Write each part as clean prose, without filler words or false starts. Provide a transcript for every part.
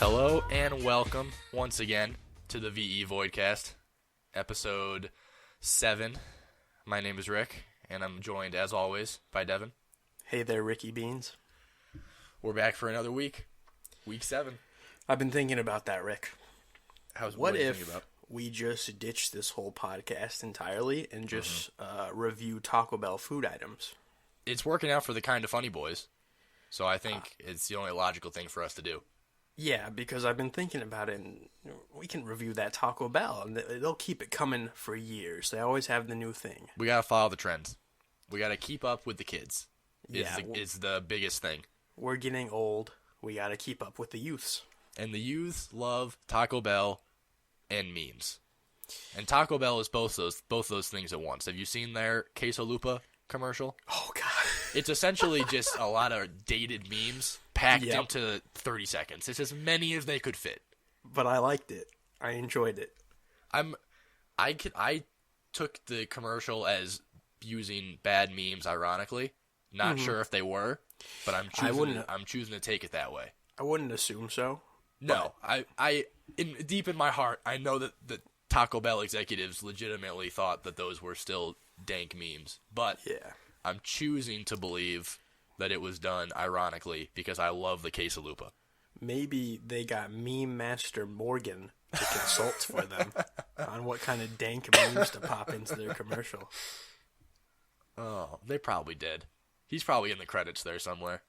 Hello and welcome once again to the VE Voidcast, episode 7. My name is Rick, and I'm joined, as always, by Devin. Hey there, Ricky Beans. We're back for another week, week 7. I've been thinking about that, Rick. What if we just ditch this whole podcast entirely and just review Taco Bell food items? It's working out for the Kinda Funny boys, so I think it's the only logical thing for us to do. Yeah, because I've been thinking about it, and we can review that Taco Bell, and they'll keep it coming for years. They always have the new thing. We gotta follow the trends. We gotta keep up with the kids. Yeah, is the biggest thing. We're getting old. We gotta keep up with the youths. And the youths love Taco Bell and memes. And Taco Bell is both those things at once. Have you seen their Quesalupa commercial? Oh, God. It's essentially just a lot of dated memes packed into 30 seconds. It's as many as they could fit. But I liked it. I enjoyed it. I took the commercial as using bad memes, ironically. Not sure if they were, but I'm choosing to take it that way. I wouldn't assume so. No, deep in my heart, I know that the Taco Bell executives legitimately thought that those were still dank memes. But yeah. I'm choosing to believe that it was done ironically because I love the Quesalupa. Maybe they got Meme Master Morgan to consult for them on what kind of dank memes to pop into their commercial. Oh, they probably did. He's probably in the credits there somewhere.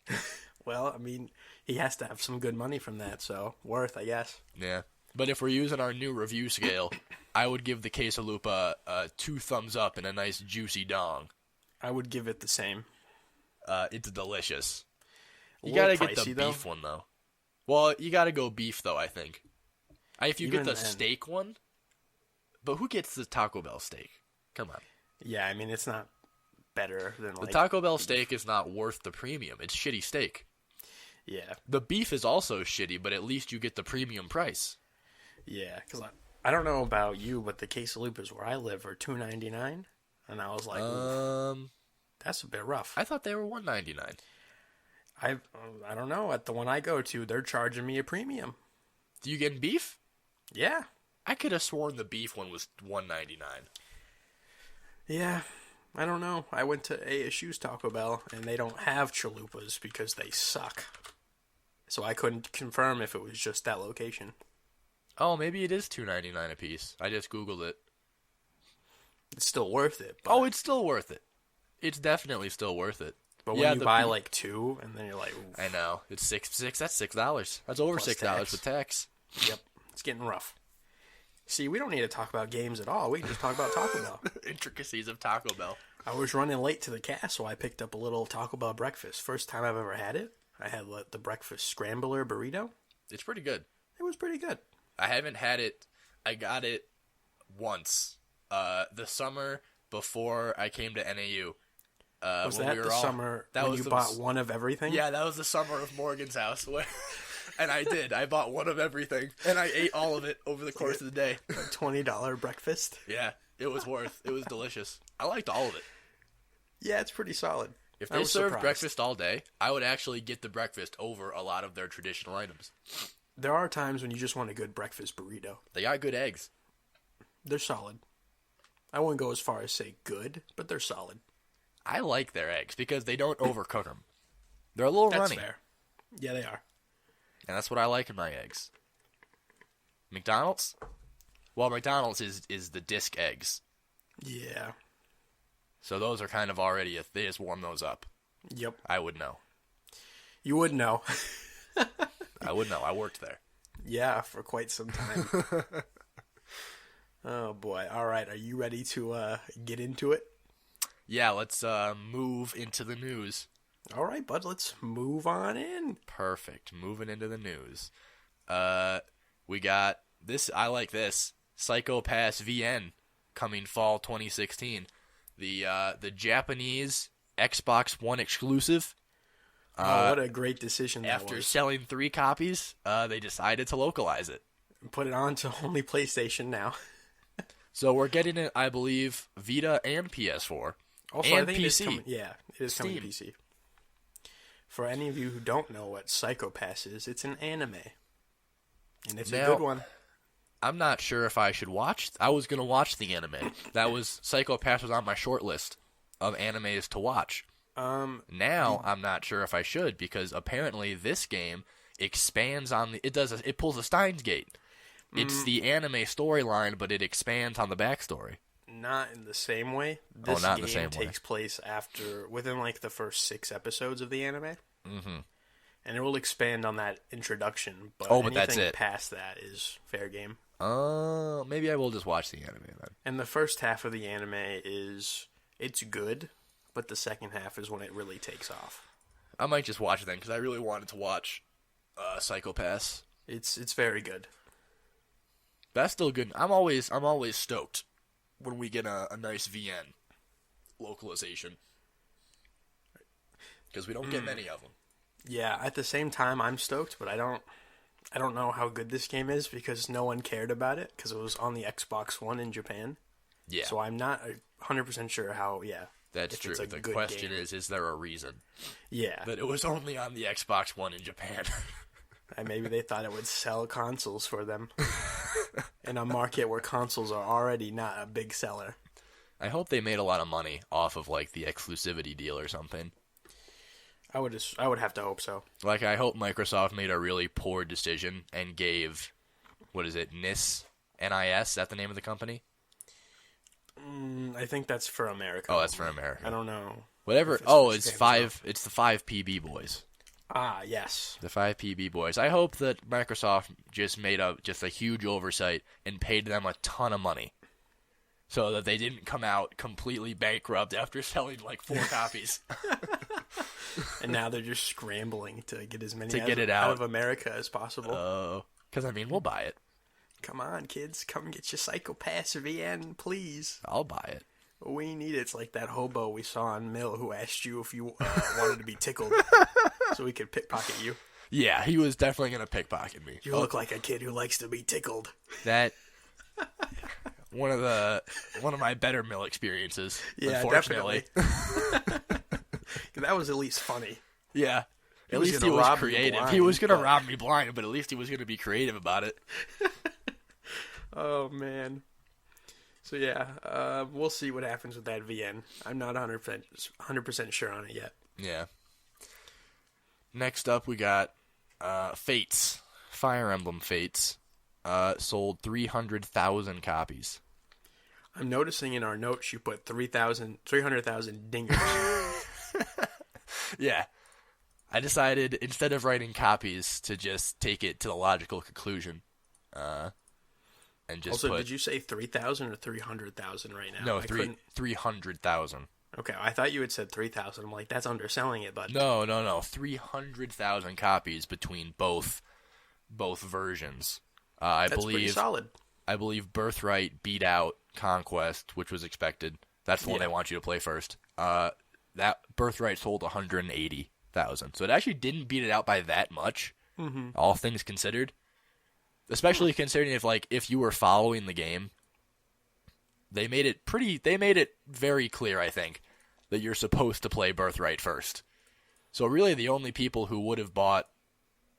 Well, I mean, he has to have some good money from that, so worth, I guess. Yeah. But if we're using our new review scale, I would give the Quesalupa 2 thumbs up and a nice juicy dong. I would give it the same. It's delicious. You gotta get the beef one, though. Well, you gotta go beef, though, I think. If you get the steak one, but who gets the Taco Bell steak? Come on. Yeah, I mean, it's not better than, the Taco Bell steak is not worth the premium. It's shitty steak. Yeah. The beef is also shitty, but at least you get the premium price. Yeah, because I don't know about you, but the Quesalupas where I live are $2.99, and I was like, that's a bit rough. I thought they were $1.99. I don't know. At the one I go to, they're charging me a premium. Do you get beef? Yeah. I could have sworn the beef one was $1.99. Yeah. I don't know. I went to ASU's Taco Bell, and they don't have chalupas because they suck. So I couldn't confirm if it was just that location. Oh, maybe it is $2.99 a piece. I just Googled it. It's still worth it. Oh, it's still worth it. It's definitely still worth it. But when you buy like 2, and then you're like, oof. I know. It's $6. That's $6. That's over $6 with tax. Yep. It's getting rough. See, we don't need to talk about games at all. We can just talk about Taco Bell. Intricacies of Taco Bell. I was running late to the cast, so I picked up a little Taco Bell breakfast. First time I've ever had it. I had the breakfast scrambler burrito. It's pretty good. It was pretty good. I haven't had it. I got it once. The summer before I came to NAU. Was that the summer when you bought one of everything? Yeah, that was the summer of Morgan's house. And I did. I bought one of everything. And I ate all of it over the course of the day. A $20 breakfast? Yeah, it was worth. It was delicious. I liked all of it. Yeah, it's pretty solid. If they served breakfast all day, I would actually get the breakfast over a lot of their traditional items. There are times when you just want a good breakfast burrito. They got good eggs. They're solid. I wouldn't go as far as say good, but they're solid. I like their eggs because they don't overcook them. They're a little runny. That's fair. Yeah, they are. And that's what I like in my eggs. McDonald's? Well, McDonald's is the disc eggs. Yeah. So those are kind of already, they just warm those up. Yep. I would know. You would know. I would know. I worked there. Yeah, for quite some time. Oh, boy. All right. Are you ready to get into it? Yeah, let's move into the news. All right, bud. Let's move on in. Perfect. Moving into the news. We got this. I like this. Psycho Pass VN coming fall 2016. The Japanese Xbox One exclusive. What a great decision that After was. selling 3 copies, they decided to localize it. Put it on to only PlayStation now. So we're getting it, I believe, Vita and PS4. Also, and I think PC. It is coming to PC. For any of you who don't know what Psycho Pass is, it's an anime. And it's a Now, good one. I'm not sure if I should watch. I was going to watch the anime. That was Psycho Pass was on my short list of animes to watch. Now I'm not sure if I should, because apparently this game expands on the. It pulls a Steins Gate. It's the anime storyline, but it expands on the backstory. Not in the same way. This not in game the same way. takes place within like the first 6 episodes of the anime. Mm-hmm. And it will expand on that introduction, but anything that's it. past that is fair game. Maybe I will just watch the anime then. And the first half of the anime it's good, but the second half is when it really takes off. I might just watch it then, because I really wanted to watch Psycho Pass. It's very good. That's still good. I'm always stoked when we get a nice VN localization, because we don't get many of them. Yeah, at the same time, I'm stoked, but I don't know how good this game is, because no one cared about it, because it was on the Xbox One in Japan. Yeah. So I'm not 100% sure how, That's true. The question is there a reason? Yeah. That it was only on the Xbox One in Japan. And maybe they thought it would sell consoles for them. In a market where consoles are already not a big seller. I hope they made a lot of money off of, like, the exclusivity deal or something. I would have to hope so. Like, I hope Microsoft made a really poor decision and gave, what is it, NIS? NIS? Is that the name of the company? I think that's for America. Oh, that's for America. I don't know. Whatever. It's the 5 PB boys. Ah, yes. The 5 PB boys. I hope that Microsoft just made a huge oversight and paid them a ton of money, so that they didn't come out completely bankrupt after selling like 4 copies. And now they're just scrambling to get as many out of America as possible. Oh, because we'll buy it. Come on, kids, come get your Psycho Pass VN, please. I'll buy it. We need it. It's like that hobo we saw on Mill who asked you if you wanted to be tickled, so we could pickpocket you. Yeah, he was definitely gonna pickpocket me. You look like a kid who likes to be tickled. That one of my better Mill experiences. Yeah, unfortunately. Definitely. That was at least funny. Yeah. At least he was creative. He was gonna rob me blind, but at least he was gonna be creative about it. Oh man. So yeah, we'll see what happens with that VN. I'm not 100% sure on it yet. Yeah. Next up, we got Fates. Fire Emblem Fates. Sold 300,000 copies. I'm noticing in our notes you put 300,000 dingers. Yeah. I decided, instead of writing copies, to just take it to the logical conclusion. And just also, did you say 3,000 or 300,000 right now? No, 300,000. Okay, I thought you had said 3,000. I'm like, that's underselling it, bud. No. 300,000 copies between both versions. That's pretty solid. I believe Birthright beat out Conquest, which was expected. That's the one they want you to play first. That Birthright sold 180,000. So it actually didn't beat it out by that much, all things considered. Especially considering if you were following the game, they made it very clear, I think, that you're supposed to play Birthright first. So really the only people who would have bought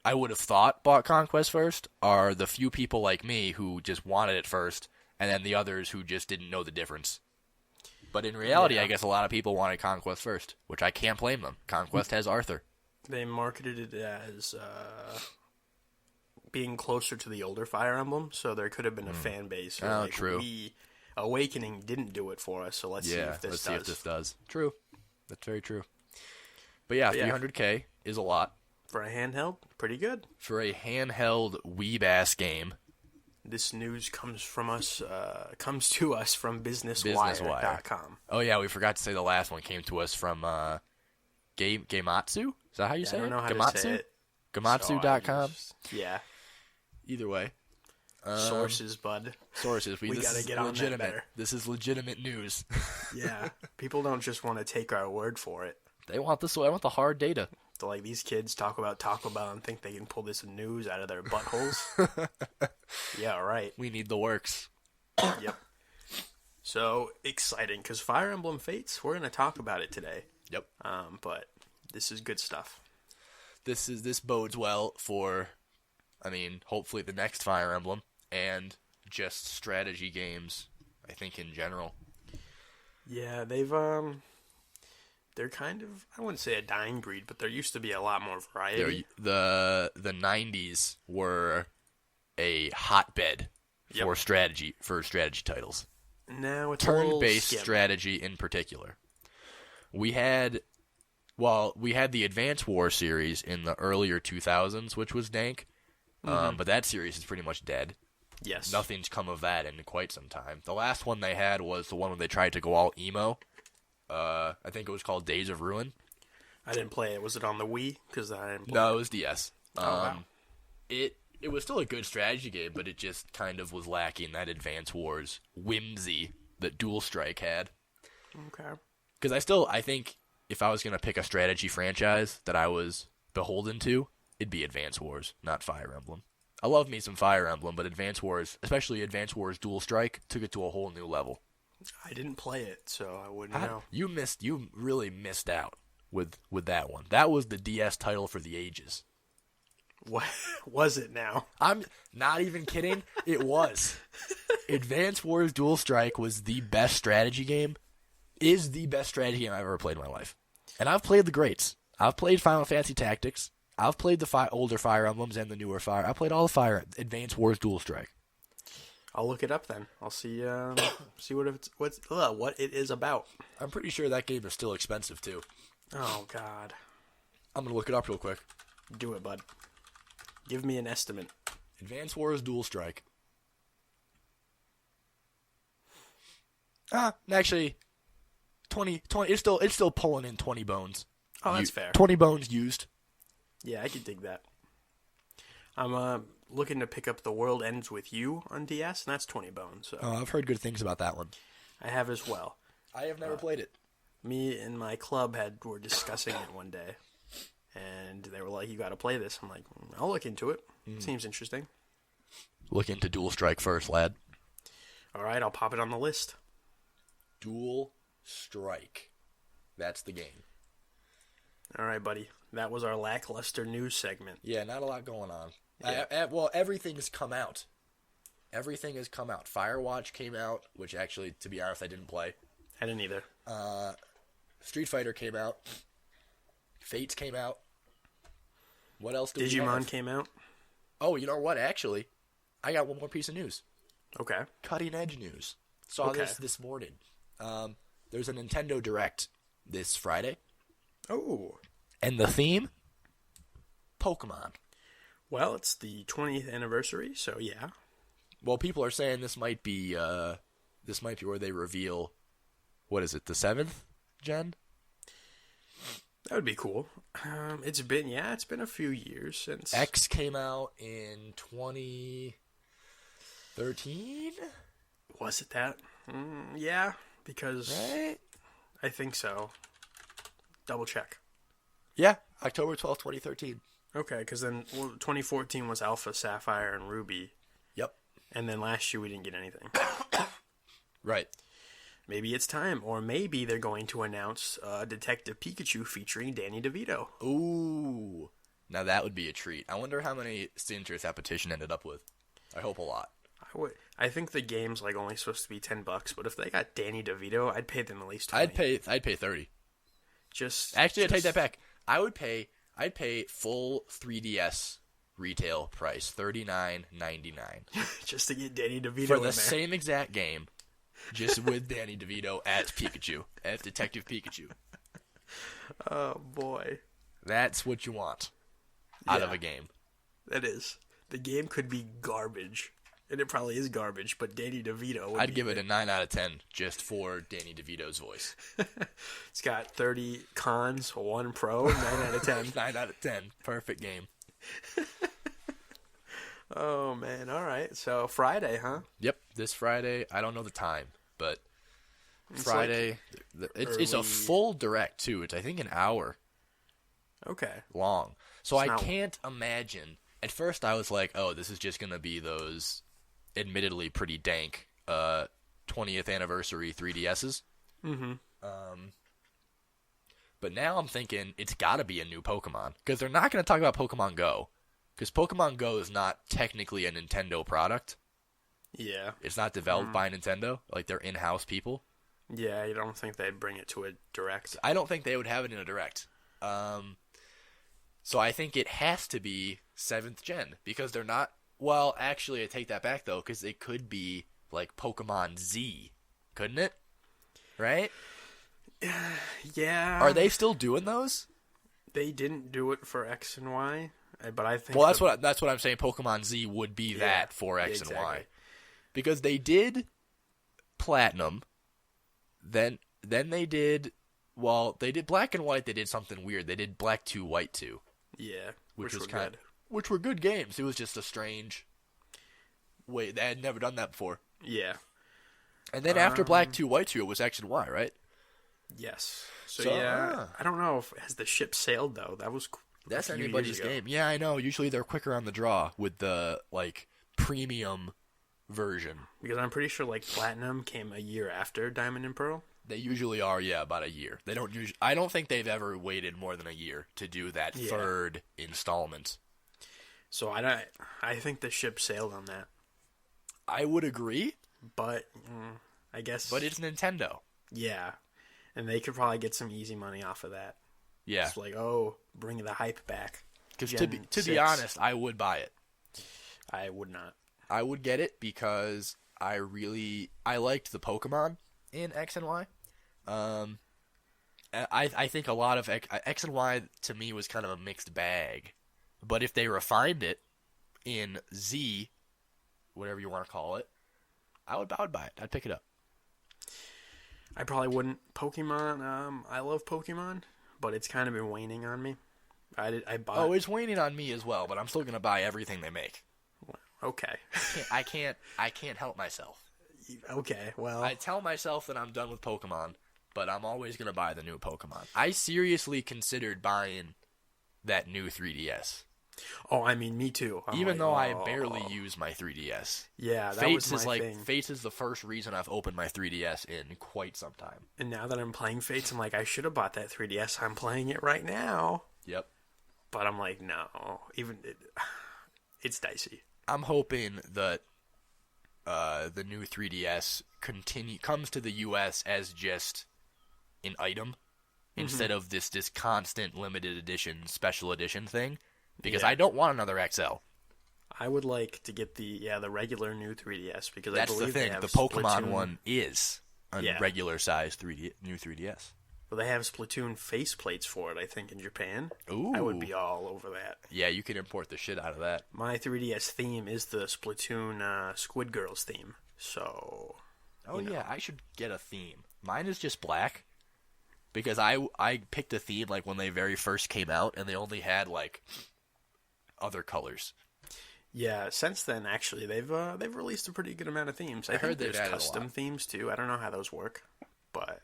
Conquest first are the few people like me who just wanted it first, and then the others who just didn't know the difference. But in reality, I guess a lot of people wanted Conquest first, which I can't blame them. Conquest has Arthur. They marketed it as being closer to the older Fire Emblem, so there could have been a fan base. True. Awakening didn't do it for us, so let's see if this does. True. That's very true. But yeah, 300K is a lot. For a handheld, pretty good. For a handheld weeb-ass game. This news comes to us from BusinessWire.com. Oh yeah, we forgot to say the last one came to us from Gamatsu? Is that how you say it? I don't know how to say it. Gamatsu.com? Yeah. Either way. Sources, bud. Sources. We got to get on that better. This is legitimate news. Yeah. People don't just want to take our word for it. They want this. I want the hard data. So, these kids talk about Taco Bell and think they can pull this news out of their buttholes. Yeah, right. We need the works. Yep. So exciting, because Fire Emblem Fates, we're going to talk about it today. Yep. But this is good stuff. This bodes well for I mean, hopefully the next Fire Emblem, and just strategy games, I think, in general. Yeah, they're kind of, I wouldn't say a dying breed, but there used to be a lot more variety. The 90s were a hotbed for strategy titles. Now it's Turn-based strategy in particular. We had the Advance War series in the earlier 2000s, which was dank. But that series is pretty much dead. Yes. Nothing's come of that in quite some time. The last one they had was the one where they tried to go all emo. I think it was called Days of Ruin. I didn't play it. Was it on the Wii? Because I didn't play No, it was DS. Wow. It was still a good strategy game, but it just kind of was lacking that Advance Wars whimsy that Dual Strike had. Okay. Because I think if I was going to pick a strategy franchise that I was beholden to, it'd be Advance Wars, not Fire Emblem. I love me some Fire Emblem, but Advance Wars, especially Advance Wars Dual Strike, took it to a whole new level. I didn't play it, so I wouldn't know. You really missed out with that one. That was the DS title for the ages. What was it now? I'm not even kidding. It was. Advance Wars Dual Strike was the best strategy game. Is the best strategy game I've ever played in my life. And I've played the greats. I've played Final Fantasy Tactics. I've played the older Fire Emblems and the newer Fire. I played all the Advance Wars Dual Strike. I'll look it up then. I'll see what it is about. I'm pretty sure that game is still expensive too. Oh God. I'm gonna look it up real quick. Do it, bud. Give me an estimate. Advance Wars Dual Strike. Actually, 20. It's still pulling in 20 bones. Oh, that's fair. 20 bones used. Yeah, I could dig that. I'm looking to pick up The World Ends With You on DS, and that's 20 bones. So. I've heard good things about that one. I have as well. I have never played it. Me and my club were discussing it one day, and they were like, "You got to play this." I'm like, "I'll look into it. Seems interesting." Look into Dual Strike first, lad. All right, I'll pop it on the list. Dual Strike. That's the game. All right, buddy. That was our lackluster news segment. Yeah, not a lot going on. Yeah. Well, everything has come out. Everything has come out. Firewatch came out, which actually, to be honest, I didn't play. I didn't either. Street Fighter came out. Fates came out. What else did we have? Digimon came out. Oh, you know what? Actually, I got one more piece of news. Okay. Cutting edge news. Saw this morning. There's a Nintendo Direct this Friday. Oh. And the theme? Pokemon. Well, it's the 20th anniversary, so yeah. Well, people are saying this might be where they reveal, what is it, the 7th gen? That would be cool. It's been a few years since X came out in 2013. Was it that? Yeah, because right? I think so. Double check. Yeah, October 12th, 2013. Okay, because then 2014 was Alpha, Sapphire, and Ruby. Yep. And then last year we didn't get anything. Right. Maybe it's time, or maybe they're going to announce Detective Pikachu featuring Danny DeVito. Ooh. Now that would be a treat. I wonder how many signatures that petition ended up with. I hope a lot. I think the game's like only supposed to be $10, but if they got Danny DeVito, I'd pay them at least $20. I'd pay $30. I take that back. I'd pay full 3DS retail price, $39.99. Just to get Danny DeVito for in the there. same exact game, just with Danny DeVito as Pikachu, as Detective Pikachu. Oh boy, that's what you want out of a game. That is. The game could be garbage, and it probably is garbage. But Danny DeVito, I'd give it a 9 out of 10 just for Danny DeVito's voice. It's got 30 cons, 1 pro, 9 out of 10. 9 out of 10, perfect game. Oh man, all right. So Friday, huh? Yep, this Friday. I don't know the time, but Friday. It's a full direct too. It's I think an hour. Okay. Long. So I can't imagine. At first, I was like, "Oh, this is just gonna be those, admittedly pretty dank, 20th anniversary 3DSs." Mm-hmm. But now I'm thinking it's got to be a new Pokemon because they're not gonna talk about Pokemon Go. Because Pokemon Go is not technically a Nintendo product. Yeah. It's not developed by Nintendo. Like, they're in-house people. Yeah, you don't think they'd bring it to a Direct? I don't think they would have it in a Direct. So I think it has to be 7th gen. Because they're not... Well, actually, I take that back, though. Because it could be, like, Pokemon Z. Couldn't it? Right? Yeah. Are they still doing those? They didn't do it for X and Y, but I think... Well, that's what I'm saying. Pokemon Z would be that for X and Y. Because they did Platinum, then they did... Well, they did Black and White. They did something weird. They did Black 2, White 2. Yeah, which was were good. Which were good games. It was just a strange... Wait, they had never done that before. Yeah. And then after Black 2, White 2, it was X and Y, right? Yes. So yeah, I don't know if has the ship sailed though. That was that's anybody's game. Yeah, I know. Usually they're quicker on the draw with the like premium version. Because I'm pretty sure like Platinum came a year after Diamond and Pearl. They usually are, yeah, about a year. They don't usually. I don't think they've ever waited more than a year to do that third installment. So I think the ship sailed on that. I would agree, but I guess. But it's Nintendo. Yeah. And they could probably get some easy money off of that. Yeah. It's like, bring the hype back. Because to be honest, I would buy it. I would not. I would get it because I liked the Pokemon in X and Y. I think a lot of X and Y to me was kind of a mixed bag. But if they refined it in Z, whatever you want to call it, I would buy it. I'd pick it up. I probably wouldn't. Pokemon, I love Pokemon, but it's kind of been waning on me. I bought... Oh, it's waning on me as well, but I'm still going to buy everything they make. Okay. I can't help myself. Okay, well... I tell myself that I'm done with Pokemon, but I'm always going to buy the new Pokemon. I seriously considered buying that new 3DS. Oh, I mean, me too. Even though I barely use my 3DS. Yeah, that was my thing. Fates is the first reason I've opened my 3DS in quite some time. And now that I'm playing Fates, I'm like, I should have bought that 3DS. I'm playing it right now. Yep. But I'm like, no. It's dicey. I'm hoping that the new 3DS comes to the U.S. as just an item instead of this constant limited edition, special edition thing. Because I don't want another XL. I would like to get the regular new 3DS because that's I believe the thing. They have the Pokemon Splatoon. One is a regular size new 3DS. Well, they have Splatoon faceplates for it, I think, in Japan. Ooh. I would be all over that. Yeah, you can import the shit out of that. My 3DS theme is the Splatoon Squid Girls theme. So. Oh yeah, I should get a theme. Mine is just black. Because I picked a theme like when they very first came out, and they only had like other colors. Yeah, since then actually they've released a pretty good amount of themes. I heard think they've there's added custom themes too. I don't know how those work, but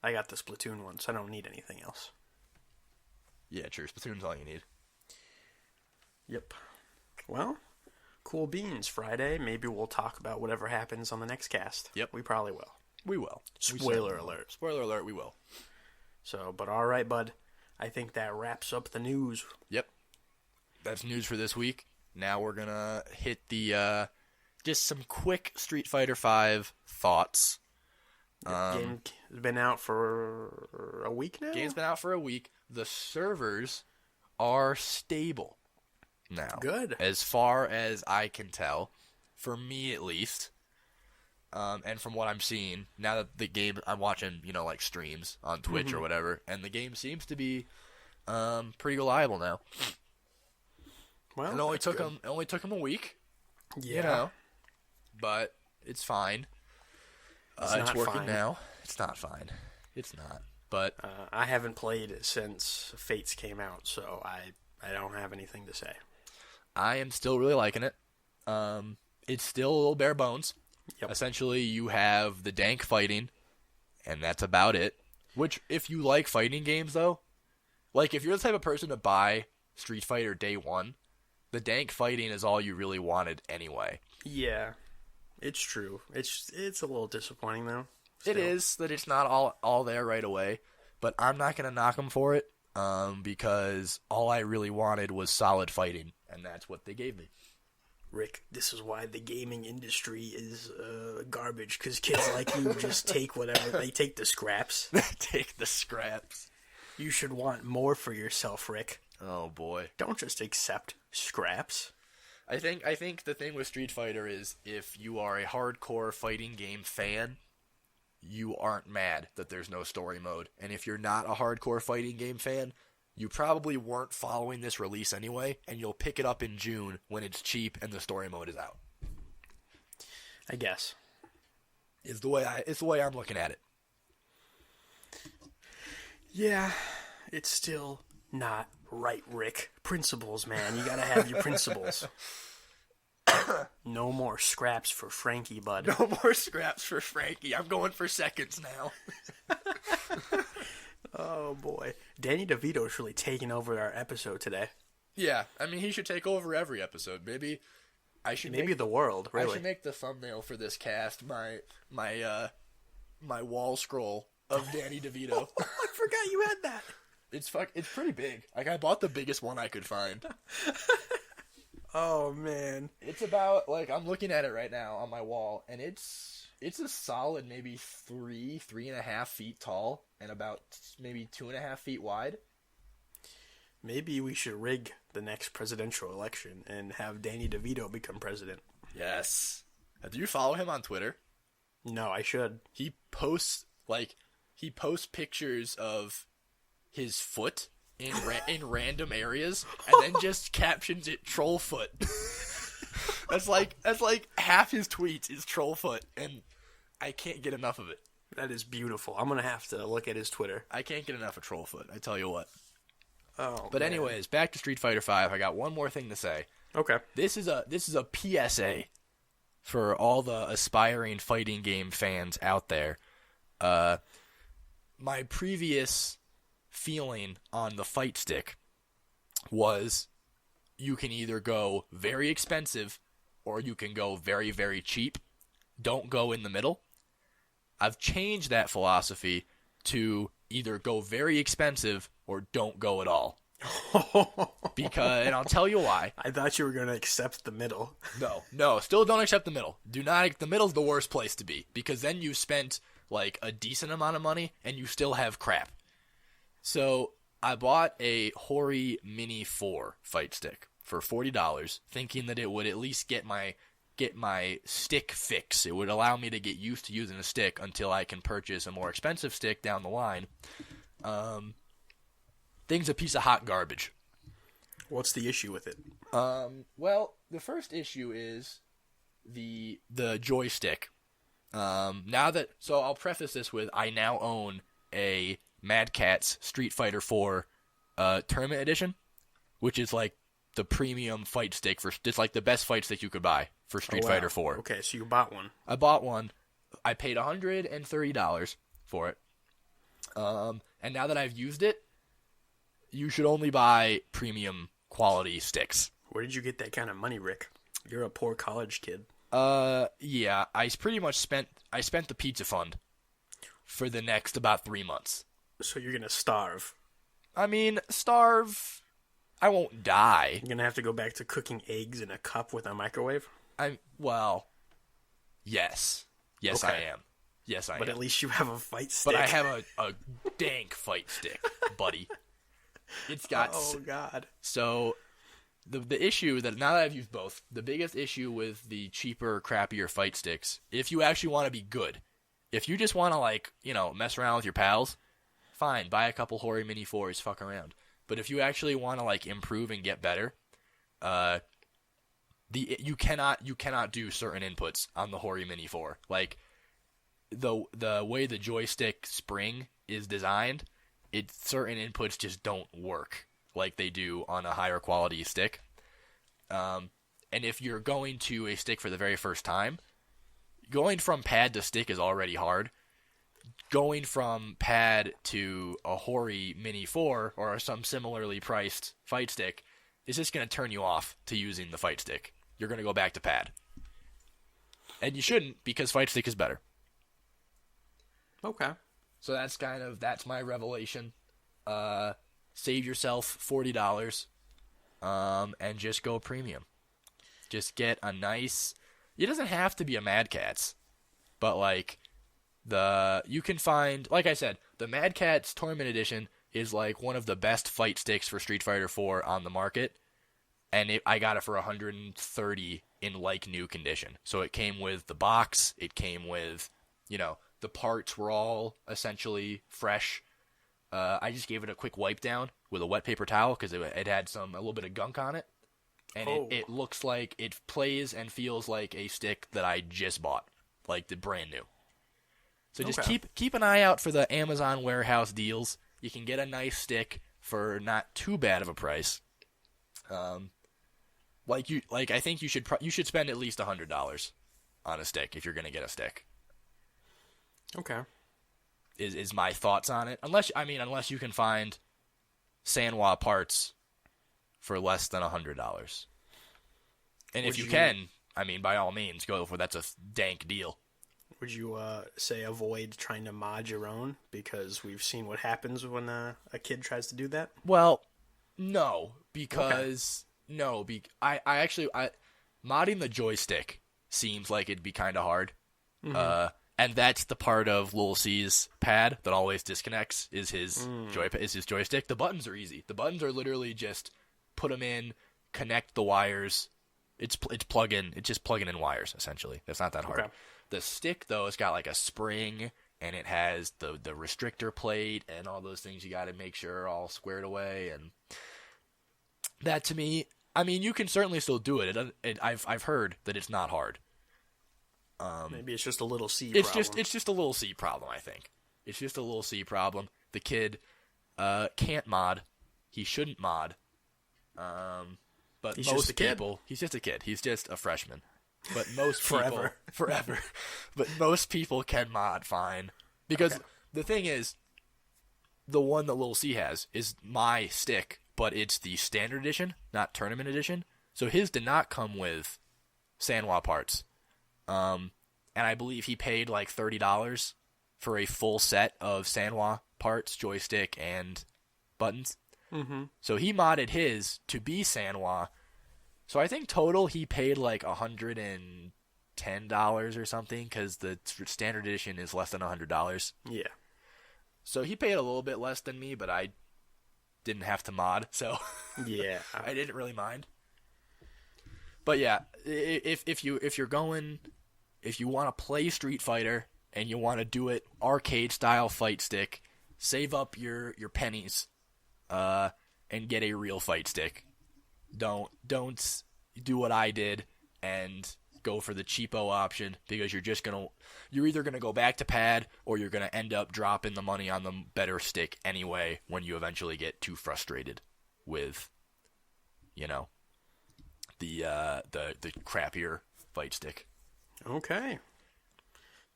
I got the Splatoon one, so I don't need anything else. Yeah, true. Splatoon's all you need. Yep. Well, cool beans. Friday. Maybe we'll talk about whatever happens on the next cast. Yep. We probably will. We will. Spoiler alert. Spoiler alert, we will. So, but all right, bud. I think that wraps up the news. Yep. That's news for this week. Now we're going to hit the just some quick Street Fighter V thoughts. Game has been out for a week now? Game's been out for a week. The servers are stable now. Good. As far as I can tell. For me, at least. And from what I'm seeing, now that the game, I'm watching, like streams on Twitch or whatever, and the game seems to be pretty reliable now. Well, it only took them a week. Yeah. But it's fine. It's working now. It's not fine. It's not. But I haven't played since Fates came out, so I don't have anything to say. I am still really liking it. It's still a little bare bones. Yep. Essentially, you have the dank fighting, and that's about it. Which, if you like fighting games, though, like if you're the type of person to buy Street Fighter day one, the dank fighting is all you really wanted anyway. Yeah, it's true. It's a little disappointing, though. Still. It is that it's not all there right away, but I'm not going to knock them for it because all I really wanted was solid fighting, and and that's what they gave me. Rick, this is why the gaming industry is garbage, because kids like you just take whatever. They take the scraps. Take the scraps. You should want more for yourself, Rick. Oh, boy. Don't just accept scraps. I think the thing with Street Fighter is if you are a hardcore fighting game fan, you aren't mad that there's no story mode. And if you're not a hardcore fighting game fan, you probably weren't following this release anyway, and you'll pick it up in June when it's cheap and the story mode is out. I guess. It's the way I'm looking at it. Yeah, it's still not right, Rick. Principles, man. You gotta have your principles. No more scraps for Frankie, bud. No more scraps for Frankie. I'm going for seconds now. Oh, boy. Danny DeVito's really taking over our episode today. Yeah, I mean, he should take over every episode. Maybe the world, really. I should make the thumbnail for this cast my wall scroll of Danny DeVito. Oh, I forgot you had that. It's pretty big. Like, I bought the biggest one I could find. Oh, man. It's about, like, I'm looking at it right now on my wall, and it's a solid maybe 3.5 feet tall, and about maybe 2.5 feet wide. Maybe we should rig the next presidential election and have Danny DeVito become president. Yes. Do you follow him on Twitter? No, I should. He posts pictures of his foot in random areas, and then just captions it troll foot. That's like half his tweets is troll foot, and I can't get enough of it. That is beautiful. I'm gonna have to look at his Twitter. I can't get enough of troll foot, I tell you what. Oh, but man. anyways, back to Street Fighter V. I got one more thing to say. Okay. This is a PSA for all the aspiring fighting game fans out there. My previous feeling on the fight stick was you can either go very expensive or you can go very, very cheap. Don't go in the middle. I've changed that philosophy to either go very expensive or don't go at all. And I'll tell you why. I thought you were going to accept the middle. No, still don't accept the middle. The middle's the worst place to be, because then you spent like a decent amount of money and you still have crap. So I bought a Hori Mini 4 fight stick for $40, thinking that it would at least get my stick fix. It would allow me to get used to using a stick until I can purchase a more expensive stick down the line. Thing's a piece of hot garbage. What's the issue with it? Well, the first issue is the joystick. So I'll preface this with I now own a Mad Catz Street Fighter 4 Tournament Edition, which is like the premium fight stick it's like the best fight stick you could buy for Street Fighter 4. Okay, so you bought one. I bought one. I paid $130 for it. And now that I've used it, you should only buy premium quality sticks. Where did you get that kind of money, Rick? You're a poor college kid. Yeah, I pretty much spent the pizza fund for the next about 3 months. So you're gonna starve. I mean, starve. I won't die. You're gonna have to go back to cooking eggs in a cup with a microwave? Yes. Yes, okay. I am. Yes, I am. But at least you have a fight stick. But I have a dank fight stick, buddy. It's got... Oh, God. So, the issue that, now that I've used both, the biggest issue with the cheaper, crappier fight sticks, if you actually want to be good, if you just want to, mess around with your pals, fine, buy a couple Hori Mini 4s, fuck around. But if you actually want to, improve and get better, you cannot do certain inputs on the Hori Mini 4. The way the joystick spring is designed, certain inputs just don't work like they do on a higher quality stick. And if you're going to a stick for the very first time, going from pad to stick is already hard. Going from pad to a Hori Mini 4 or some similarly priced fight stick is just going to turn you off to using the fight stick. You're going to go back to pad. And you shouldn't, because fight stick is better. Okay. So that's my revelation. Save yourself $40. and just go premium. Just get a nice. It doesn't have to be a Mad Catz, but like you can find, like I said, the Mad Catz Tournament Edition is like one of the best fight sticks for Street Fighter 4 on the market, and I got it for $130 in like new condition. So it came with the box. It came with, the parts were all essentially fresh. I just gave it a quick wipe down with a wet paper towel because it had a little bit of gunk on it. And it looks like it plays and feels like a stick that I just bought, like the brand new. So just keep an eye out for the Amazon warehouse deals. You can get a nice stick for not too bad of a price. I think you should spend at least $100 on a stick if you're gonna get a stick. Okay. Is my thoughts on it. Unless you can find Sanwa parts for less than $100. And if you can, by all means, go for that's a dank deal. Would you say avoid trying to mod your own? Because we've seen what happens when a kid tries to do that? Well, no, because I actually modding the joystick seems like it'd be kind of hard. Mm-hmm. And that's the part of Lil C's pad that always disconnects is his joystick. The buttons are easy. The buttons are literally just put them in, connect the wires. It's plug-in. It's just plugging in wires, essentially. It's not that hard. Okay. The stick, though, it's got like a spring, and it has the restrictor plate and all those things you got to make sure are all squared away. And that, to me, you can certainly still do it. I've heard that it's not hard. Maybe it's just a little C problem. It's just a little C problem, I think. It's just a little C problem. The kid can't mod. He shouldn't mod. But he's most people, he's just a kid. He's just a freshman. But most people, forever. But most people can mod fine. Because the thing is, the one that Lil C has is my stick, but it's the standard edition, not tournament edition. So his did not come with Sanwa parts. And I believe he paid like $30 for a full set of Sanwa parts, joystick, and buttons. Mm-hmm. So he modded his to be Sanwa. So I think total he paid like $110 or something because the standard edition is less than $100. Yeah. So he paid a little bit less than me, but I didn't have to mod, so yeah, I didn't really mind. But yeah, if you want to play Street Fighter and you want to do it arcade style fight stick, save up your pennies. And get a real fight stick. Don't do what I did and go for the cheapo option because you're either gonna go back to pad or you're gonna end up dropping the money on the better stick anyway when you eventually get too frustrated with, the crappier fight stick. Okay.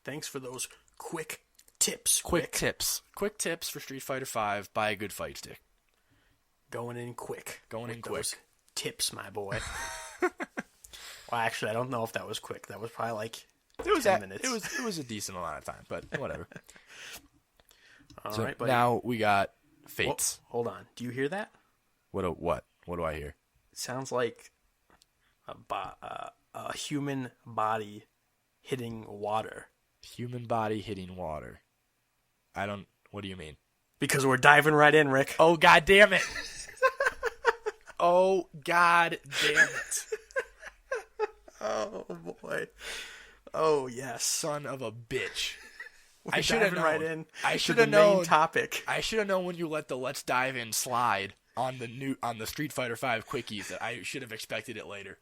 Thanks for those quick tips. Quick tips for Street Fighter V. Buy a good fight stick. Going in quick. Those tips, my boy. Well, actually, I don't know if that was quick. That was probably like 10 minutes. It was a decent amount of time, but whatever. All right, buddy. Now we got Fates. Hold on. Do you hear that? What do I hear? It sounds like a human body hitting water. Human body hitting water. What do you mean? Because we're diving right in, Rick. Oh, God damn it. Oh, God damn it. Oh, boy. Oh, yes. Son of a bitch. I should have known. Right in. I should have known. Main topic. I should have known when you let the Let's Dive In slide on the Street Fighter V quickies that I should have expected it later.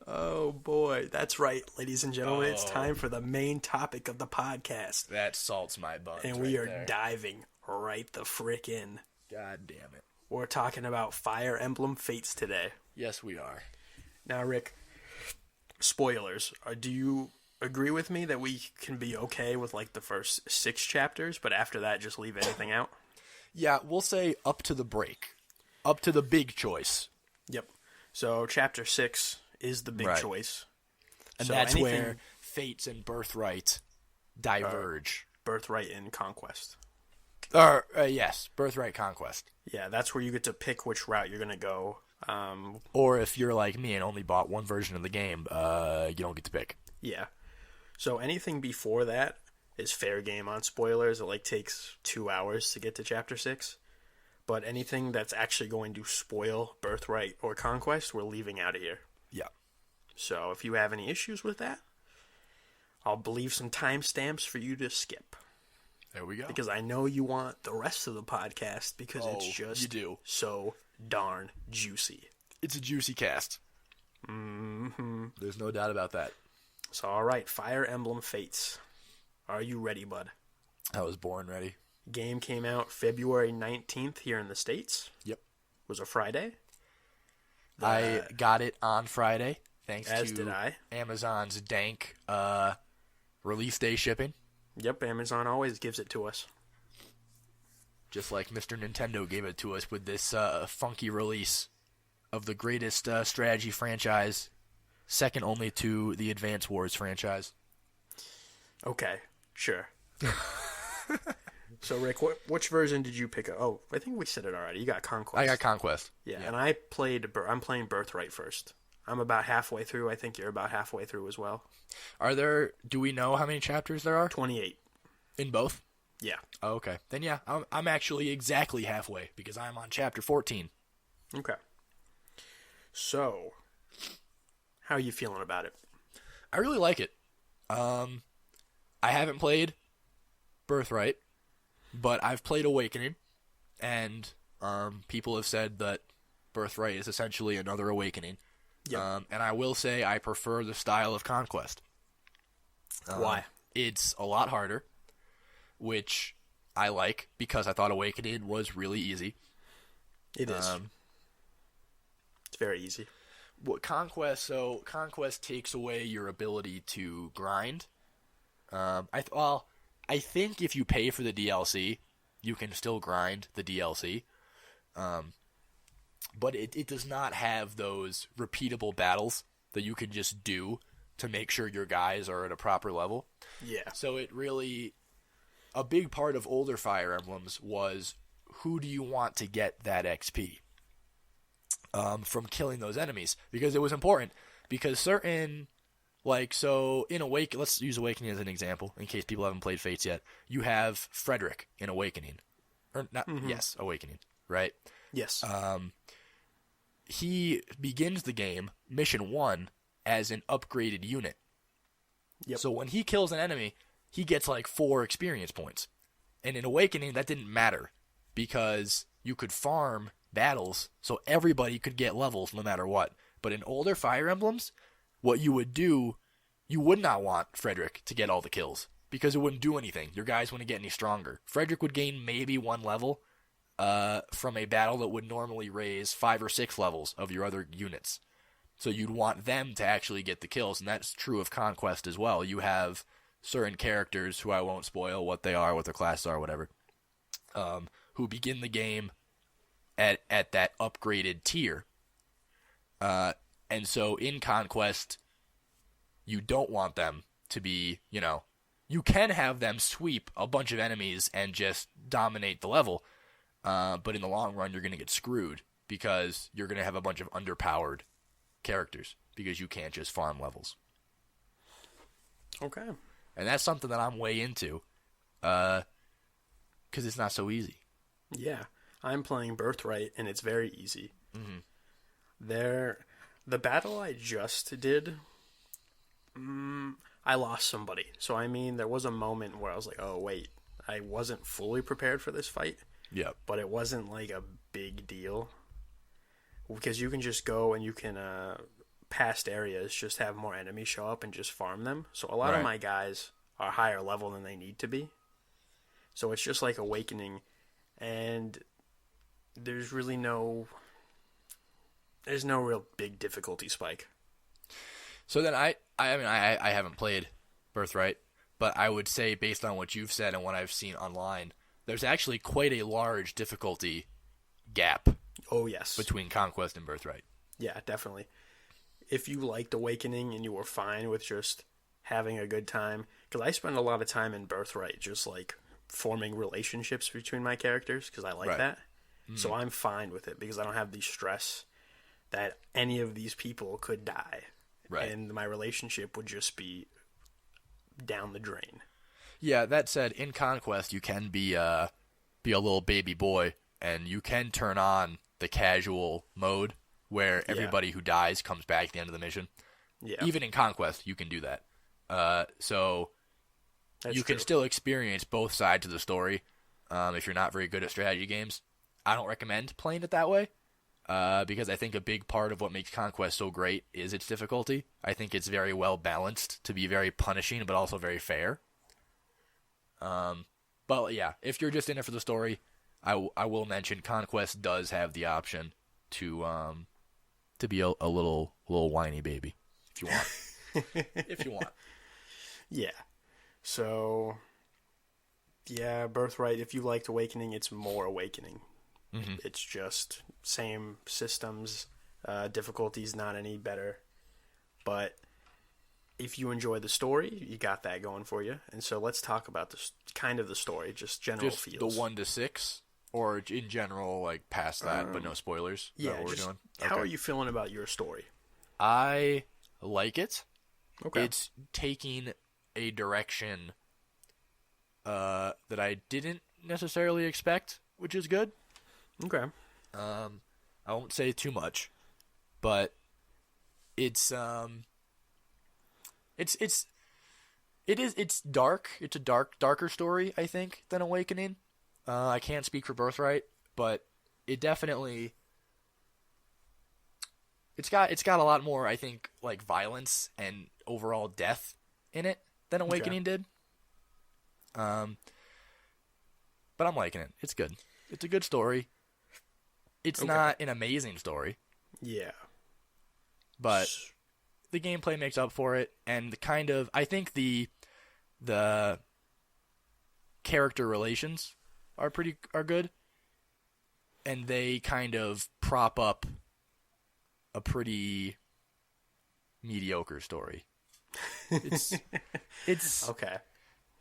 Oh, boy. That's right, ladies and gentlemen. It's time for the main topic of the podcast. That salts my buns. And we are diving right the frick in. God damn it. We're talking about Fire Emblem Fates today. Yes, we are. Now, Rick, spoilers. Do you agree with me that we can be okay with like the first 6 chapters, but after that just leave anything out? Yeah, we'll say up to the break. Up to the big choice. Yep. So chapter 6 is the big choice. And so that's where Fates and Birthright diverge. Birthright and Conquest. Yes, Birthright Conquest. Yeah, that's where you get to pick which route you're gonna go. Or if you're like me and only bought one version of the game, you don't get to pick. Yeah. So anything before that is fair game on spoilers. It like takes 2 hours to get to chapter 6. But anything that's actually going to spoil Birthright or Conquest, we're leaving out of here. Yeah. So if you have any issues with that, I'll leave some timestamps for you to skip. There we go. Because I know you want the rest of the podcast because it's just you do. so darn juicy. It's a juicy cast. Mm-hmm. There's no doubt about that. So, all right, Fire Emblem Fates. Are you ready, bud? I was born ready. Game came out February 19th here in the States. Yep. It was a Friday. I got it on Friday, thanks As to did I. Amazon's dank release day shipping. Yep, Amazon always gives it to us. Just like Mr. Nintendo gave it to us with this funky release of the greatest strategy franchise, second only to the Advance Wars franchise. Okay, sure. So, Rick, which version did you pick up? Oh, I think we said it already. You got Conquest. I got Conquest. Yeah, and I'm playing Birthright first. I'm about halfway through. I think you're about halfway through as well. Do we know how many chapters there are? 28. In both? Yeah. Oh, okay. Then yeah, I'm actually exactly halfway because I'm on chapter 14. Okay. So, how are you feeling about it? I really like it. I haven't played Birthright, but I've played Awakening, and people have said that Birthright is essentially another Awakening. Yep. And I will say I prefer the style of Conquest. Why? It's a lot harder, which I like because I thought Awakening was really easy. It is. It's very easy. Conquest takes away your ability to grind. I think if you pay for the DLC, you can still grind the DLC. But it does not have those repeatable battles that you can just do to make sure your guys are at a proper level. Yeah. So a big part of older Fire Emblems was who do you want to get that XP from killing those enemies, because it was important, because certain, let's use Awakening as an example in case people haven't played Fates yet. You have Frederick in Awakening, or not? Mm-hmm. Yes, Awakening, right? Yes. He begins the game, mission 1, as an upgraded unit. Yep. So when he kills an enemy, he gets 4 experience points. And in Awakening, that didn't matter because you could farm battles so everybody could get levels no matter what. But in older Fire Emblems, what you would do, you would not want Frederick to get all the kills because it wouldn't do anything. Your guys wouldn't get any stronger. Frederick would gain maybe 1 level from a battle that would normally raise 5 or 6 levels of your other units. So you'd want them to actually get the kills, and that's true of Conquest as well. You have certain characters, who I won't spoil what they are, what their classes are, whatever, who begin the game at that upgraded tier. And so in Conquest, you don't want them to be, you can have them sweep a bunch of enemies and just dominate the level, but in the long run, you're going to get screwed because you're going to have a bunch of underpowered characters because you can't just farm levels. Okay. And that's something that I'm way into because it's not so easy. Yeah. I'm playing Birthright, and it's very easy. Mm-hmm. The battle I just did, I lost somebody. So, there was a moment where I was like, oh, wait, I wasn't fully prepared for this fight. Yeah. But it wasn't a big deal. Because you can just go and you can, past areas, just have more enemies show up and just farm them. So a lot of my guys are higher level than they need to be. So it's just like Awakening. And there's really no real big difficulty spike. So then I haven't played Birthright, but I would say based on what you've said and what I've seen online, there's actually quite a large difficulty gap. Oh, yes. Between Conquest and Birthright. Yeah, definitely. If you liked Awakening and you were fine with just having a good time, because I spend a lot of time in Birthright just forming relationships between my characters because I like Right. that. So I'm fine with it because I don't have the stress that any of these people could die. Right. And my relationship would just be down the drain. Yeah, that said, in Conquest, you can be a little baby boy, and you can turn on the casual mode where everybody who dies comes back at the end of the mission. Yeah. Even in Conquest, you can do that. So That's you can true. still experience both sides of the story if you're not very good at strategy games. I don't recommend playing it that way because I think a big part of what makes Conquest so great is its difficulty. I think it's very well balanced to be very punishing but also very fair. But yeah, if you're just in it for the story, I will mention Conquest does have the option to be a little whiny baby if you want. If you want. Yeah. So, yeah, Birthright, if you liked Awakening, it's more Awakening. Mm-hmm. It's just same systems, difficulties not any better. But if you enjoy the story, you got that going for you. And so let's talk about this kind of the story, just general Just feels. the 1 to 6, or in general, like past that, but no spoilers. Is that Yeah, what we're just doing? how Okay. are you feeling about your story? I like it. Okay. It's taking a direction that I didn't necessarily expect, which is good. Okay. I won't say too much, but it's dark. It's a darker story, I think, than Awakening. I can't speak for Birthright, but it definitely it's got a lot more, I think, like violence and overall death in it than Awakening did. But I'm liking it. It's good. It's a good story. It's not an amazing story, Yeah. but the gameplay makes up for it, and I think the character relations are good, and they kind of prop up a pretty mediocre story. It's Okay.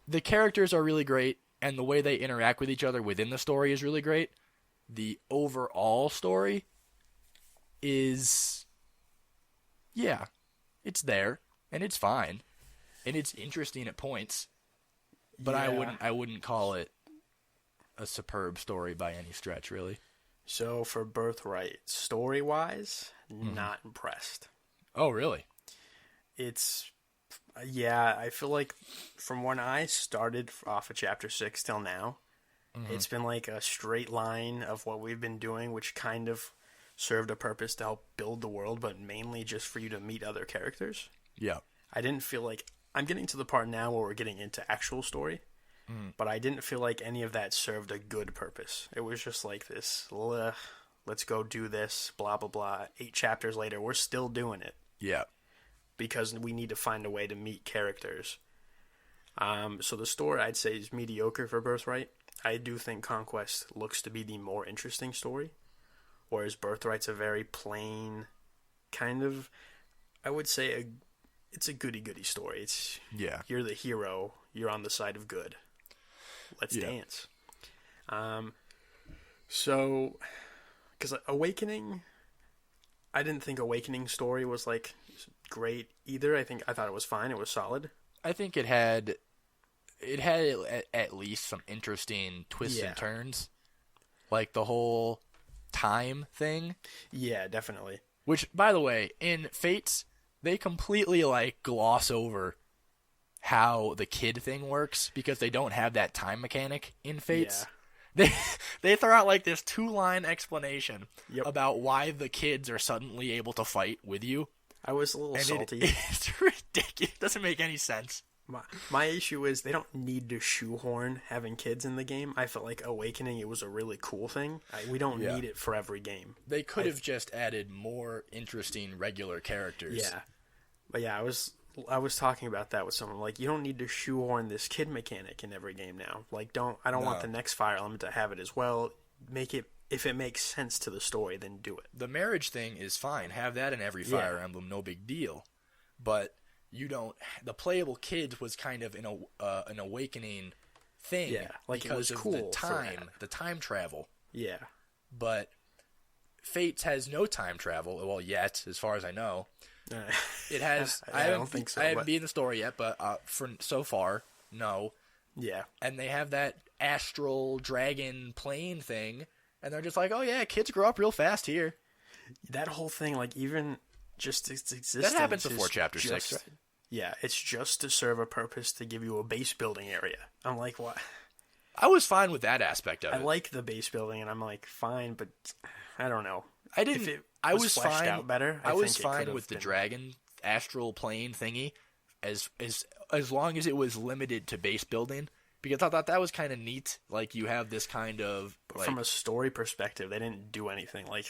the characters are really great, and the way they interact with each other within the story is really great. The overall story is, yeah, it's there, and it's fine, and it's interesting at points, but Yeah. I wouldn't call it a superb story by any stretch, really. So for Birthright, story-wise, not impressed. Oh, really? It's I feel like from when I started off of chapter 6 till now, it's been like a straight line of what we've been doing, which kind of served a purpose to help build the world, but mainly just for you to meet other characters. Yeah. I didn't feel like I'm getting to the part now where we're getting into actual story, but I didn't feel like any of that served a good purpose. It was just like this, let's go do this, blah, blah, blah. 8 chapters later, we're still doing it Yeah. because we need to find a way to meet characters. So the story, I'd say, is mediocre for Birthright. I do think Conquest looks to be the more interesting story, whereas Birthright's a very plain kind of, I would say, it's a goody-goody story. It's You're the hero. You're on the side of good. Let's dance. So, because Awakening, I didn't think Awakening's story was like great either. I thought it was fine. It was solid. I think it had at least some interesting twists and turns, like the whole time thing. Yeah, definitely. Which, by the way, in Fates, they completely like gloss over how the kid thing works because they don't have that time mechanic in Fates. They throw out like this 2-line explanation about why the kids are suddenly able to fight with you. I was a little salty. It's ridiculous. It doesn't make any sense. My issue is they don't need to shoehorn having kids in the game. I felt like Awakening, it was a really cool thing. We don't need it for every game. They could have just added more interesting regular characters. Yeah. But yeah, I was talking about that with someone. Like, you don't need to shoehorn this kid mechanic in every game now. Like, I don't want the next Fire Element to have it as well. Make it, if it makes sense to the story, then do it. The marriage thing is fine. Have that in every Fire Emblem, no big deal. But you don't. The playable kids was kind of an Awakening thing. Yeah, like it was because of cool for the time travel. Yeah. But Fate has no time travel. Well, yet, as far as I know, it has. I don't think so. I haven't beaten the story yet, but for so far, no. Yeah. And they have that astral dragon plane thing, and they're just like, oh yeah, kids grow up real fast here. That whole thing, like even just its existence, that happens before Chapter 6, right? Yeah, it's just to serve a purpose to give you a base building area. I'm like, what? I was fine with that aspect of it. I like the base building, and I'm like, fine, but I don't know. I didn't. If it I was fleshed fine. out better. I was fine with the dragon astral plane thingy, as long as it was limited to base building, because I thought that was kind of neat. Like you have this kind of from a story perspective, they didn't do anything. Like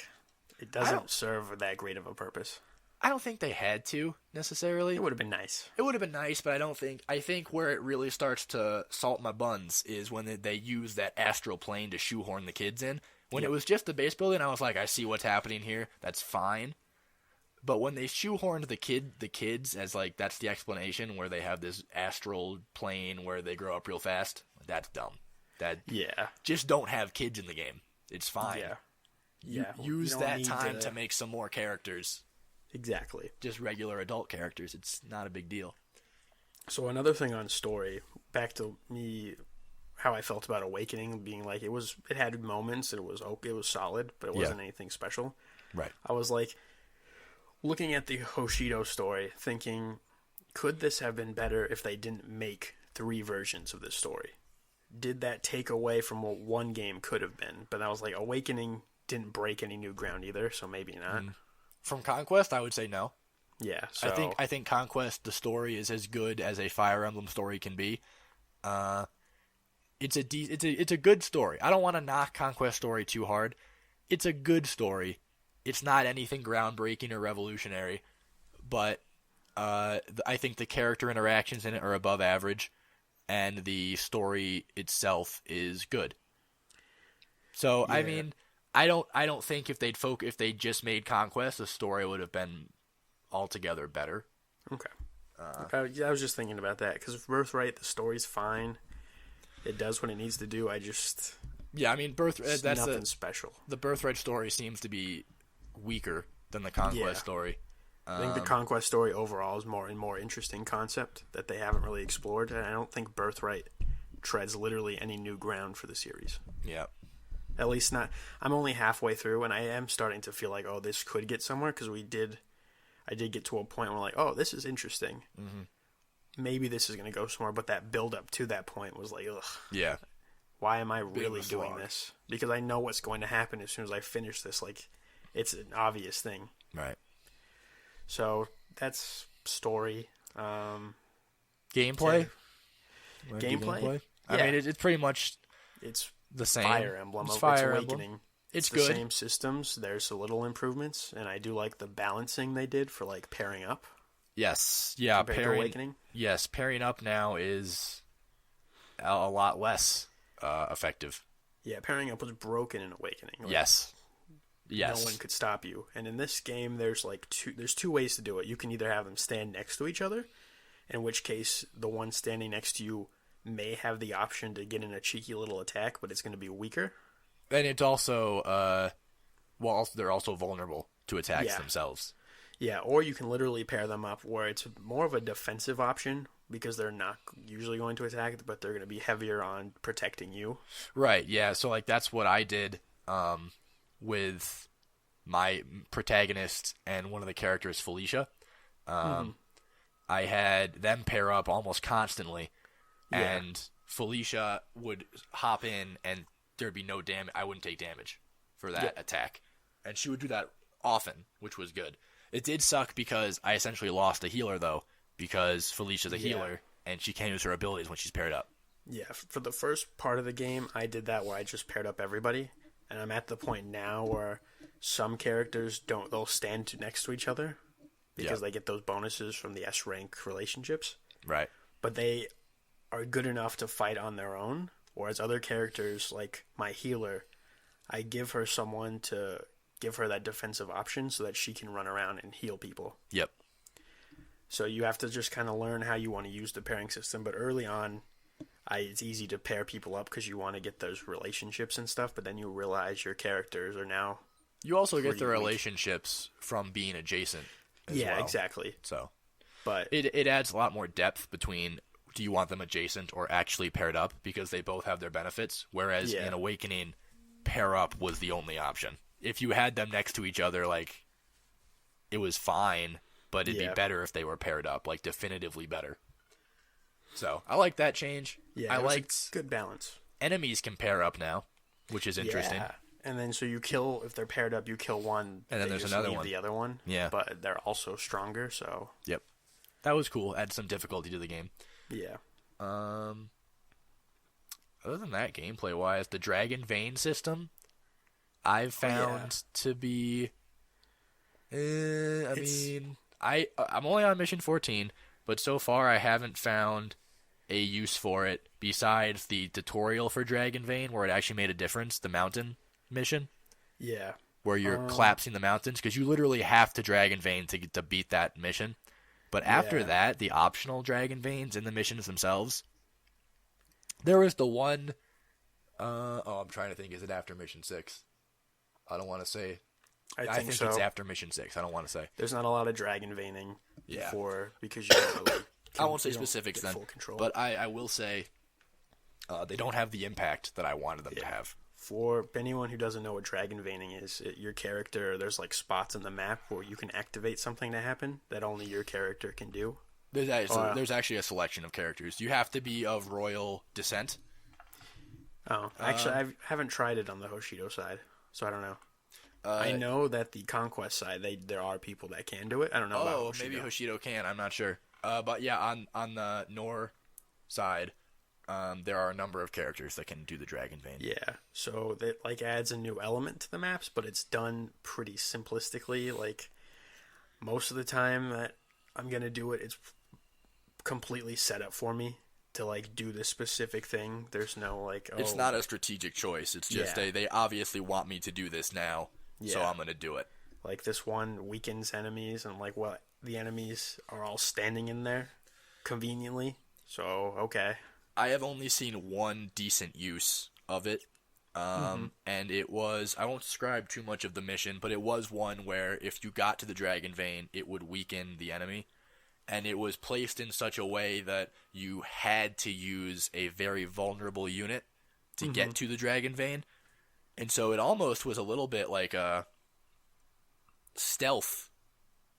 it doesn't serve that great of a purpose. I don't think they had to necessarily. It would have been nice. It would have been nice, but I don't think. I think where it really starts to salt my buns is when they use that astral plane to shoehorn the kids in. When it was just the base building, I was like, I see what's happening here. That's fine. But when they shoehorned the kids as like that's the explanation where they have this astral plane where they grow up real fast, that's dumb. Just don't have kids in the game. It's fine. Use that time to make some more characters. Exactly. Just regular adult characters. It's not a big deal. So another thing on story, back to me, how I felt about Awakening being like it had moments and it was okay, it was solid, but it wasn't anything special. Right. I was like looking at the Hoshido story, thinking, could this have been better if they didn't make 3 versions of this story? Did that take away from what one game could have been? But I was like, Awakening didn't break any new ground either, so maybe not. From Conquest, I would say no. Yeah, so I think Conquest, the story is as good as a Fire Emblem story can be. It's a good story. I don't want to knock Conquest story too hard. It's a good story. It's not anything groundbreaking or revolutionary, but I think the character interactions in it are above average, and the story itself is good. So I mean, I don't think if they just made Conquest, the story would have been altogether better. Okay. I was just thinking about that because Birthright, the story's fine. It does what it needs to do. I mean, Birthright. That's nothing special. The Birthright story seems to be weaker than the Conquest story. I think the Conquest story overall is more interesting concept that they haven't really explored, and I don't think Birthright treads literally any new ground for the series. Yeah. At least not. I'm only halfway through, and I am starting to feel like, oh, this could get somewhere because I did get to a point where like, oh, this is interesting. Mm-hmm. Maybe this is going to go somewhere, but that build up to that point was like, ugh. Yeah. Why am I really doing this? Because I know what's going to happen as soon as I finish this. Like, it's an obvious thing. Right. So that's story. Gameplay. Gameplay. I mean, it's pretty much it's the same. Fire Emblem. It's Fire Awakening. Emblem. It's good. The same systems. There's a little improvements, and I do like the balancing they did for like pairing up. Yes. Yeah. Awakening. Yes. Pairing up now is a lot less effective. Yeah. Pairing up was broken in Awakening. Like, yes. No one could stop you. And in this game, there's two ways to do it. You can either have them stand next to each other, in which case the one standing next to you may have the option to get in a cheeky little attack, but it's going to be weaker. And it's also, they're also vulnerable to attacks themselves. Yeah, or you can literally pair them up where it's more of a defensive option because they're not usually going to attack, but they're going to be heavier on protecting you. Right, yeah. So, like, that's what I did with my protagonist and one of the characters, Felicia. I had them pair up almost constantly, and Felicia would hop in and there'd be no damage. I wouldn't take damage for that attack. And she would do that often, which was good. It did suck because I essentially lost a healer, though, because Felicia's a healer, and she can't use her abilities when she's paired up. Yeah, for the first part of the game, I did that where I just paired up everybody, and I'm at the point now where some characters they'll stand next to each other because they get those bonuses from the S-rank relationships. Right. But they are good enough to fight on their own, whereas other characters, like my healer, I give her someone to give her that defensive option so that she can run around and heal people. Yep. So you have to just kind of learn how you want to use the pairing system. But early on, it's easy to pair people up because you want to get those relationships and stuff, but then you realize your characters are now You also get pretty the weak. relationships from being adjacent as Yeah, well. exactly. So But it adds a lot more depth between do you want them adjacent or actually paired up, because they both have their benefits, whereas Yeah. in Awakening, pair up was the only option. If you had them next to each other, like, it was fine, but it'd be better if they were paired up, like definitively better. So I like that change. yeah, I it was a liked good balance. enemies can pair up now, which is interesting. Yeah. And then so you kill, if they're paired up, you kill one, And then they there's just another leave one. the other one. Yeah. But they're also stronger, so Yep. That was cool. Add some difficulty to the game. yeah. Other than that, gameplay wise, the Dragon Vein system I've found to be I'm only on mission 14, but so far I haven't found a use for it besides the tutorial for Dragon Vein where it actually made a difference, the mountain mission Yeah. where you're collapsing the mountains, because you literally have to Dragon Vein to beat that mission. But after that, the optional Dragon Veins in the missions themselves, there was the one, I'm trying to think, is it after mission 6? I don't want to say. I think so. It's after mission 6. I don't want to say. There's not a lot of dragon veining Yeah. before because you don't really, I won't say you don't specifics get then, full control. but I will say they don't have the impact that I wanted them to have. For anyone who doesn't know what dragon veining is, your character, there's like spots in the map where you can activate something to happen that only your character can do. There's actually a selection of characters. You have to be of royal descent. Oh, actually, I haven't tried it on the Hoshido side, so I don't know. I know that the Conquest side, there are people that can do it. I don't know about Hoshido. Maybe Hoshido can. I'm not sure. But yeah, on the Nor side, there are a number of characters that can do the Dragon Vein. Yeah, so that like adds a new element to the maps, but it's done pretty simplistically. Like most of the time that I'm gonna do it, it's completely set up for me to like do this specific thing. There's no like It's not a strategic choice. It's just they obviously want me to do this now, so I'm gonna do it. Like this one weakens enemies, and like what the enemies are all standing in there conveniently. So okay. I have only seen one decent use of it, and it was, I won't describe too much of the mission, but it was one where if you got to the Dragon Vein, it would weaken the enemy, and it was placed in such a way that you had to use a very vulnerable unit to get to the Dragon Vein, and so it almost was a little bit like a stealth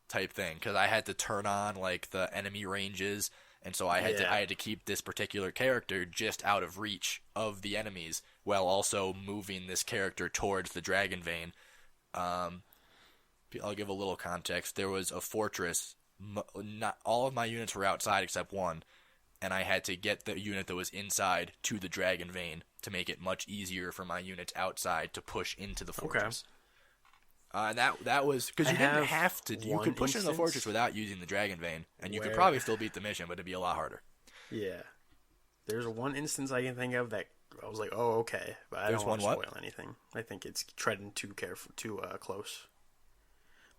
type thing, because I had to turn on like the enemy ranges. And so I had to keep this particular character just out of reach of the enemies, while also moving this character towards the Dragon Vein. I'll give a little context. There was a fortress. Not all of my units were outside except one, and I had to get the unit that was inside to the Dragon Vein to make it much easier for my units outside to push into the fortress. And that was because you didn't have to. You could push into the fortress without using the Dragon Vein, and you could probably still beat the mission, but it'd be a lot harder. Yeah, there's one instance I can think of that I was like, "Oh, okay," but I don't want to spoil anything. I think it's treading too close.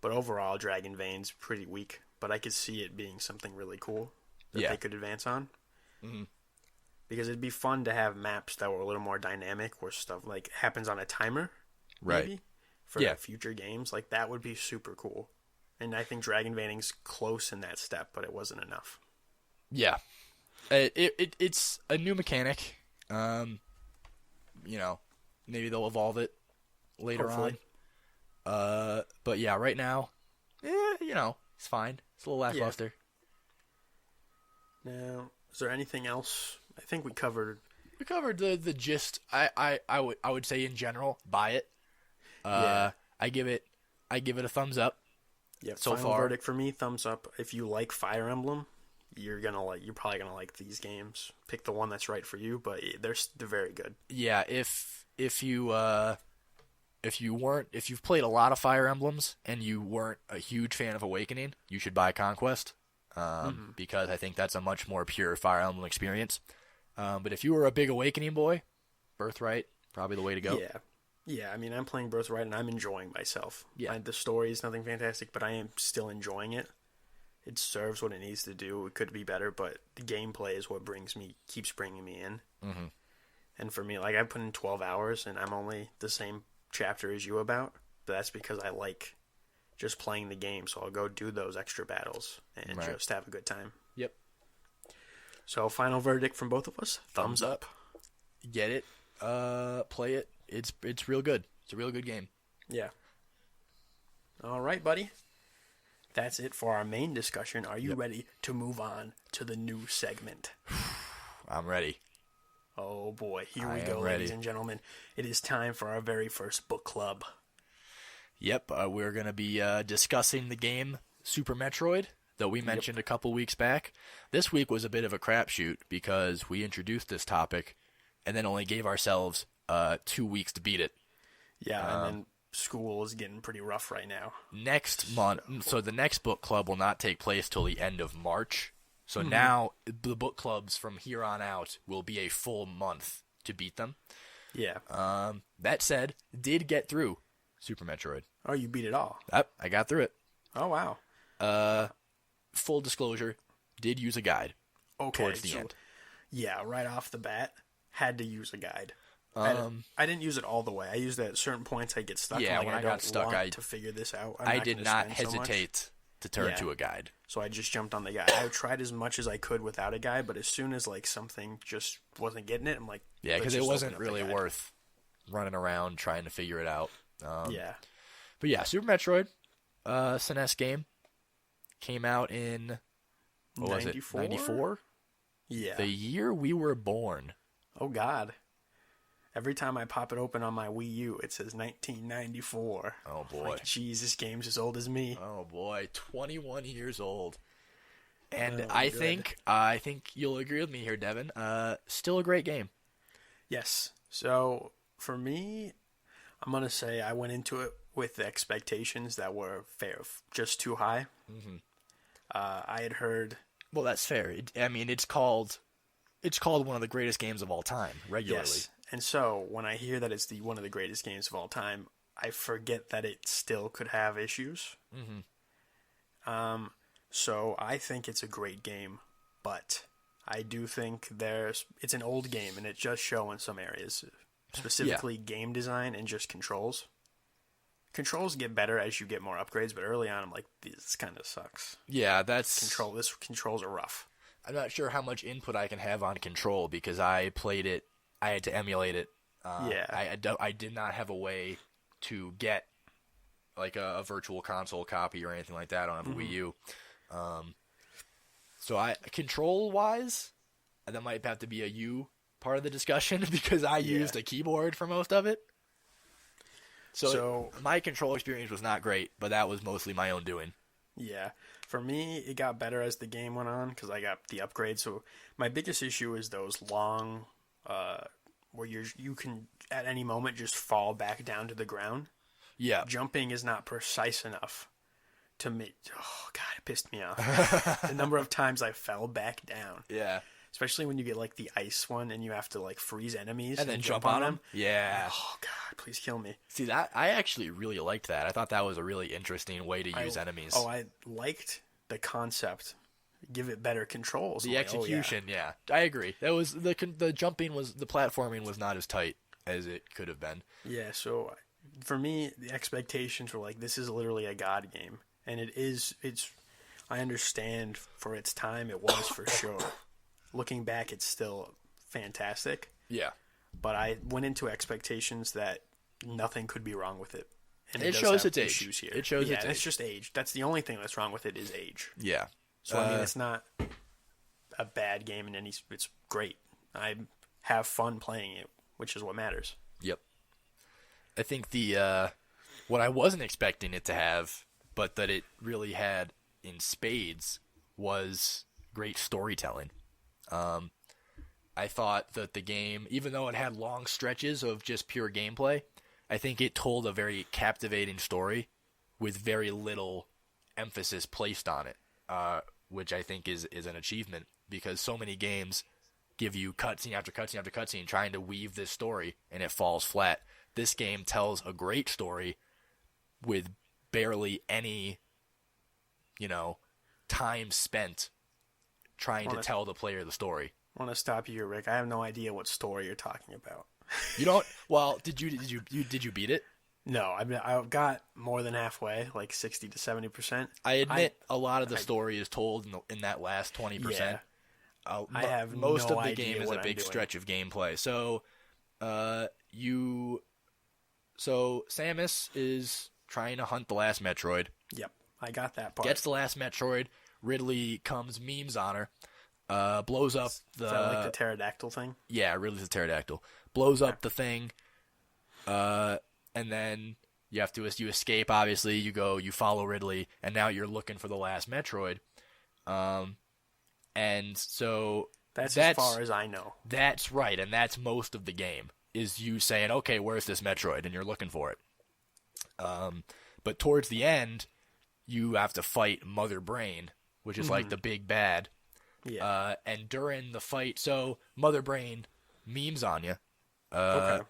But overall, Dragon Vein's pretty weak. But I could see it being something really cool that they could advance on. Mm-hmm. Because it'd be fun to have maps that were a little more dynamic, where stuff like happens on a timer, right? Maybe? For future games, like that would be super cool. And I think Dragon Veining's close in that step, but it wasn't enough. Yeah, it's a new mechanic. Maybe they'll evolve it later on. But yeah, right now, it's fine. It's a little lackluster. Yeah. Now, is there anything else? I think we covered. We covered the gist. I would say in general, buy it. I give it a thumbs up. Yeah, so final far. Verdict for me, thumbs up. If you like Fire Emblem, you're probably gonna like these games. Pick the one that's right for you, but they're very good. Yeah, if you've played a lot of Fire Emblems and you weren't a huge fan of Awakening, you should buy Conquest, because I think that's a much more pure Fire Emblem experience. But if you were a big Awakening boy, Birthright, probably the way to go. Yeah, I mean, I'm playing Birthright and I'm enjoying myself. Yeah. The story is nothing fantastic, but I am still enjoying it. it serves what it needs to do. It could be better, but the gameplay is what keeps bringing me in. Mm-hmm. And for me, like, I put in 12 hours, and I'm only the same chapter as you about, but that's because I like just playing the game, so I'll go do those extra battles and just have a good time. Yep. So, final verdict from both of us, thumbs up. Get it, play it. It's real good. It's a real good game. Yeah. All right, buddy. That's it for our main discussion. Are you ready to move on to the new segment? I'm ready. Oh boy, here we go, ladies and gentlemen. It is time for our very first book club. Yep, we're going to be discussing the game Super Metroid that we mentioned a couple weeks back. This week was a bit of a crapshoot because we introduced this topic and then only gave ourselves 2 weeks to beat it. Yeah, and then school is getting pretty rough right now. Next month, so the next book club will not take place till the end of March. So now the book clubs from here on out will be a full month to beat them. Yeah. That said, did get through Super Metroid. Oh, you beat it all. Yep, I got through it. Oh, wow. Full disclosure, did use a guide towards the end. Yeah, right off the bat, had to use a guide. I didn't use it all the way. I used it at certain points. I get stuck. Yeah, like, when I got stuck, I to figure this out. I did not hesitate to turn to a guide. So I just jumped on the guide. I tried as much as I could without a guide, but as soon as like something just wasn't getting it, I'm like, yeah, because it wasn't really worth running around trying to figure it out. Yeah. But yeah, Super Metroid, SNES game, came out in, what was it, 94? Yeah. The year we were born. Oh, God. Every time I pop it open on my Wii U, it says 1994. Oh, boy. Like, geez, this game's as old as me. Oh, boy. 21 years old. And I think you'll agree with me here, Devin. Still a great game. Yes. So, for me, I'm going to say I went into it with expectations that were just too high. Mm-hmm. I had heard... Well, that's fair. It's called one of the greatest games of all time, regularly. Yes. And so, when I hear that it's one of the greatest games of all time, I forget that it still could have issues. Mm-hmm. So, I think it's a great game, but I do think it's an old game, and it just shows in some areas, specifically game design and just controls. Controls get better as you get more upgrades, but early on, I'm like, this kind of sucks. Yeah, controls are rough. I'm not sure how much input I can have on Control because I played it. I had to emulate it. I did not have a way to get like a virtual console copy or anything like that. I don't have a Wii U. So control wise, that might have to be a you part of the discussion because I used a keyboard for most of it. So my control experience was not great, but that was mostly my own doing. Yeah. For me, it got better as the game went on because I got the upgrade. So my biggest issue is those long, where you can at any moment just fall back down to the ground. Yeah. Jumping is not precise enough to make. Oh God, it pissed me off. The number of times I fell back down. Yeah. Especially when you get like the ice one and you have to like freeze enemies and then jump on them. Yeah. Oh God, please kill me. See that I actually really liked that. I thought that was a really interesting way to use enemies. Oh, I liked the concept. Give it better controls. The execution, yeah. I agree. That was the platforming was not as tight as it could have been. Yeah. So for me, the expectations were like, this is literally a God game, and it is. I understand for its time, it was for sure. Looking back, it's still fantastic. Yeah. But I went into expectations that nothing could be wrong with it. And it shows its age. Here. It shows its age. It's just age. That's the only thing that's wrong with it is age. Yeah. So, it's not a bad game in any... It's great. I have fun playing it, which is what matters. Yep. I think what I wasn't expecting it to have, but that it really had in spades, was great storytelling. I thought that the game, even though it had long stretches of just pure gameplay, I think it told a very captivating story with very little emphasis placed on it, which I think is an achievement because so many games give you cutscene after cutscene after cutscene trying to weave this story and it falls flat. This game tells a great story with barely any, time spent trying to tell the player the story. I want to stop you, Rick. I have no idea what story you're talking about. You don't? Well, did you beat it? No, I got more than halfway, like 60 to 70%. I admit a lot of the story is told in that last 20%. Yeah. I have most no of the idea game is a what big I'm doing. stretch of gameplay. So, Samus is trying to hunt the last Metroid. Yep, I got that part. Gets the last Metroid. Ridley comes memes on her. Blows up the... Is that like the pterodactyl thing? Yeah, Ridley's a pterodactyl. Blows up the thing. And then you escape, obviously. You follow Ridley, and now you're looking for the last Metroid. And so... That's as far as I know. That's right, and that's most of the game, is you saying, okay, where's this Metroid? And you're looking for it. But towards the end, you have to fight Mother Brain, which is like the big bad. Yeah. And during the fight, so Mother Brain memes on you. Okay.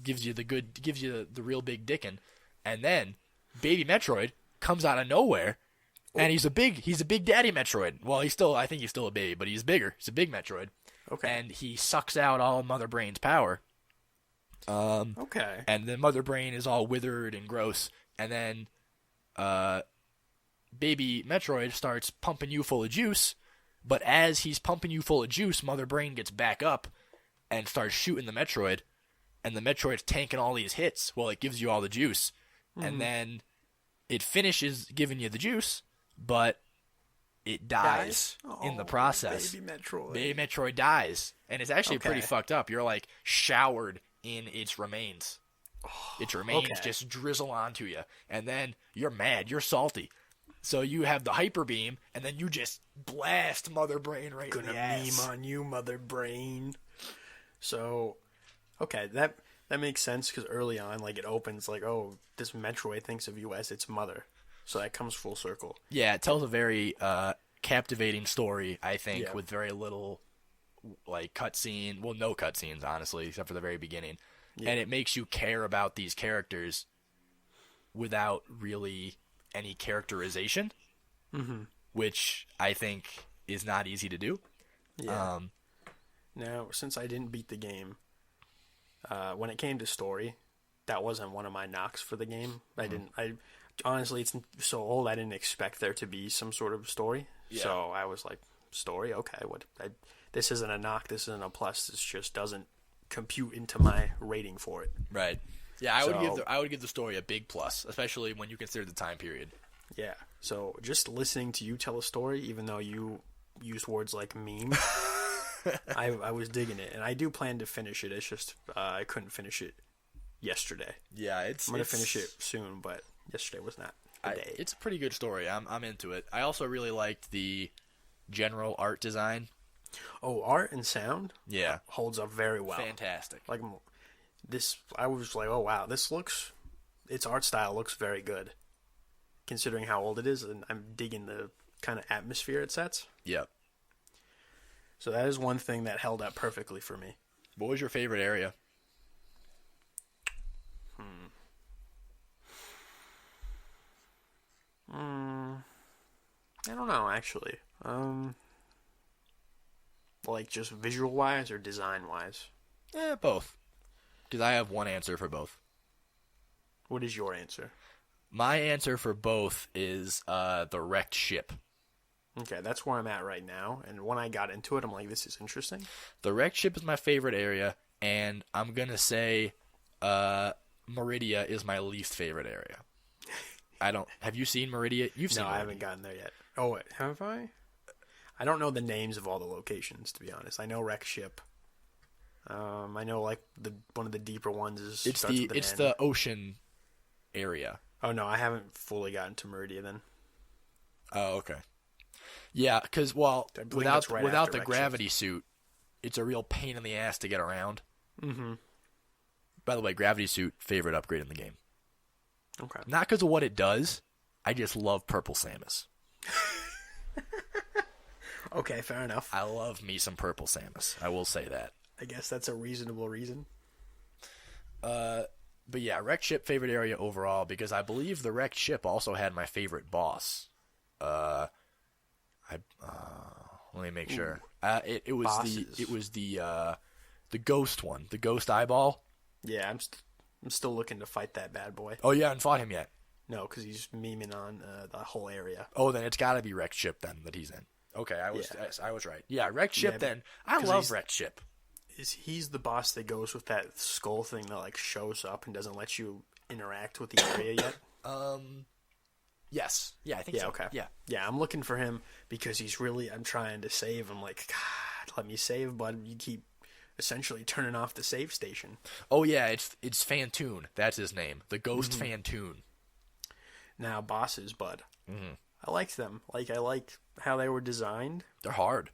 Gives you the real big dickin', and then Baby Metroid comes out of nowhere, and he's a big daddy Metroid. Well, I think he's still a baby, but he's bigger. He's a big Metroid. Okay. And he sucks out all Mother Brain's power. Okay. And then Mother Brain is all withered and gross, and then Baby Metroid starts pumping you full of juice, but as he's pumping you full of juice, Mother Brain gets back up and starts shooting the Metroid, and the Metroid's tanking all these hits while it gives you all the juice. And then it finishes giving you the juice, but it dies in the process. Baby Metroid. Baby Metroid dies, and it's actually pretty fucked up. You're like showered in its remains. Its remains just drizzle onto you, and then you're mad, you're salty. So you have the hyper beam, and then you just blast Mother Brain right in the ass. Meme on you, Mother Brain. So, okay, that makes sense, because early on, like, it opens like, oh, this Metroid thinks of you as its mother. So that comes full circle. Yeah, it tells a very captivating story, I think, with very little like cutscene. Well, no cutscenes, honestly, except for the very beginning. Yeah. And it makes you care about these characters without really any characterization, which I think is not easy to do. Yeah. Now, since I didn't beat the game, when it came to story, that wasn't one of my knocks for the game. I honestly, it's so old, I didn't expect there to be some sort of story. Yeah. So I was like, story? Okay, this isn't a knock, this isn't a plus, this just doesn't compute into my rating for it. Right. Yeah, I would give the story a big plus, especially when you consider the time period. Yeah. So just listening to you tell a story, even though you used words like meme, I was digging it, and I do plan to finish it. It's just I couldn't finish it yesterday. Yeah, I'm gonna finish it soon, but yesterday was not the day. It's a pretty good story. I'm into it. I also really liked the general art design. Oh, art and sound? Yeah. Holds up very well. Fantastic. Like this, I was like, oh wow, its art style looks very good, considering how old it is, and I'm digging the kind of atmosphere it sets. Yep. So that is one thing that held up perfectly for me. What was your favorite area? I don't know, actually. Like just visual wise or design wise? Both. Because I have one answer for both. What is your answer? My answer for both is the wrecked ship. Okay, that's where I'm at right now. And when I got into it, I'm like, this is interesting. The wrecked ship is my favorite area, and I'm going to say Meridia is my least favorite area. Have you seen Meridia? You've seen Meridia. No, I haven't gotten there yet. Oh, wait, have I? I don't know the names of all the locations, to be honest. I know wrecked ship. I know like one of the deeper ones is it's the ocean area. Oh no, I haven't fully gotten to Meridia then. Oh, okay. Yeah, because without the gravity suit, it's a real pain in the ass to get around. Mm-hmm. By the way, gravity suit, favorite upgrade in the game. Okay. Not because of what it does. I just love purple Samus. Okay, fair enough. I love me some purple Samus. I will say that. I guess that's a reasonable reason. But yeah, wrecked ship favorite area overall, because I believe the wrecked ship also had my favorite boss. I let me make sure. It was Bosses. the ghost one, the ghost eyeball. Yeah, I'm still looking to fight that bad boy. Oh, you haven't fought him yet. No, because he's memeing on the whole area. Oh, then it's got to be Wrecked Ship then that he's in. Okay, I was right. Yeah, Wrecked Ship then. I love Wrecked Ship. He's the boss that goes with that skull thing that like shows up and doesn't let you interact with the area yet. Yes. Yeah, I think so. Okay. Yeah. Yeah, I'm looking for him because I'm trying to save. I'm like, God, let me save, bud. You keep essentially turning off the save station. Oh yeah, it's Fantoon. That's his name. The Ghost Fantoon. Now bosses, bud. Mm-hmm. I liked them. I liked how they were designed. They're hard.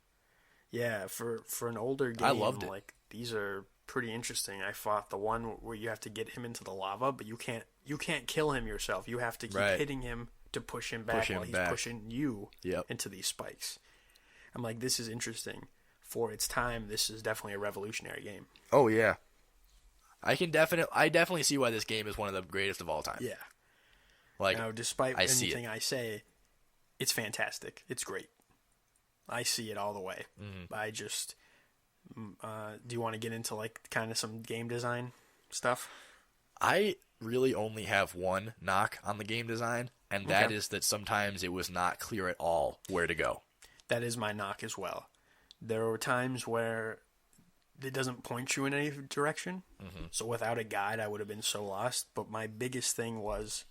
Yeah, for an older game, I loved it. Like these are pretty interesting. I fought the one where you have to get him into the lava, but you can't kill him yourself. You have to keep hitting him to push him back while he's pushing you into these spikes. I'm like, this is interesting. For its time, this is definitely a revolutionary game. Oh yeah. I definitely see why this game is one of the greatest of all time. Yeah. Like, now, despite anything I say, it's fantastic. It's great. I see it all the way. Mm-hmm. I just do you want to get into like kind of some game design stuff? I really only have one knock on the game design, and that is that sometimes it was not clear at all where to go. That is my knock as well. There were times where it doesn't point you in any direction. Mm-hmm. So without a guide, I would have been so lost. But my biggest thing was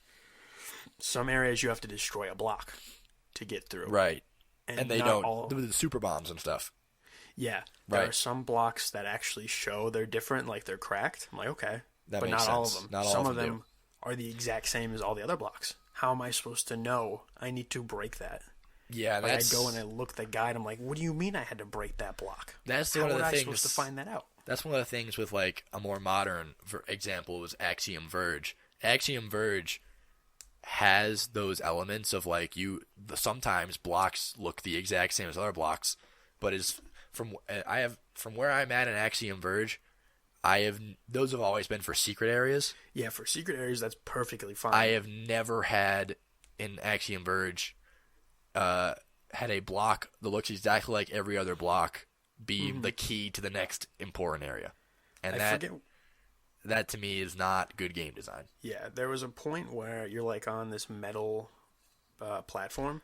some areas you have to destroy a block to get through. Right. And they don't. The super bombs and stuff. Yeah. There are some blocks that actually show they're different, like they're cracked. I'm like, okay. That but makes not sense. all of them. Not all some of them are the exact same as all the other blocks. How am I supposed to know I need to break that? Yeah, I go and I look at the guide. I'm like, what do you mean I had to break that block? That's one of the things. How was I supposed to find that out? That's one of the things with like a more modern example was Axiom Verge. Axiom Verge has those elements of like sometimes blocks look the exact same as other blocks, but from where I'm at in Axiom Verge, those have always been for secret areas. Yeah, for secret areas that's perfectly fine. I have never had in Axiom Verge had a block that looks exactly like every other block be the key to the next important area. And that to me is not good game design. Yeah, there was a point where you're like on this metal platform,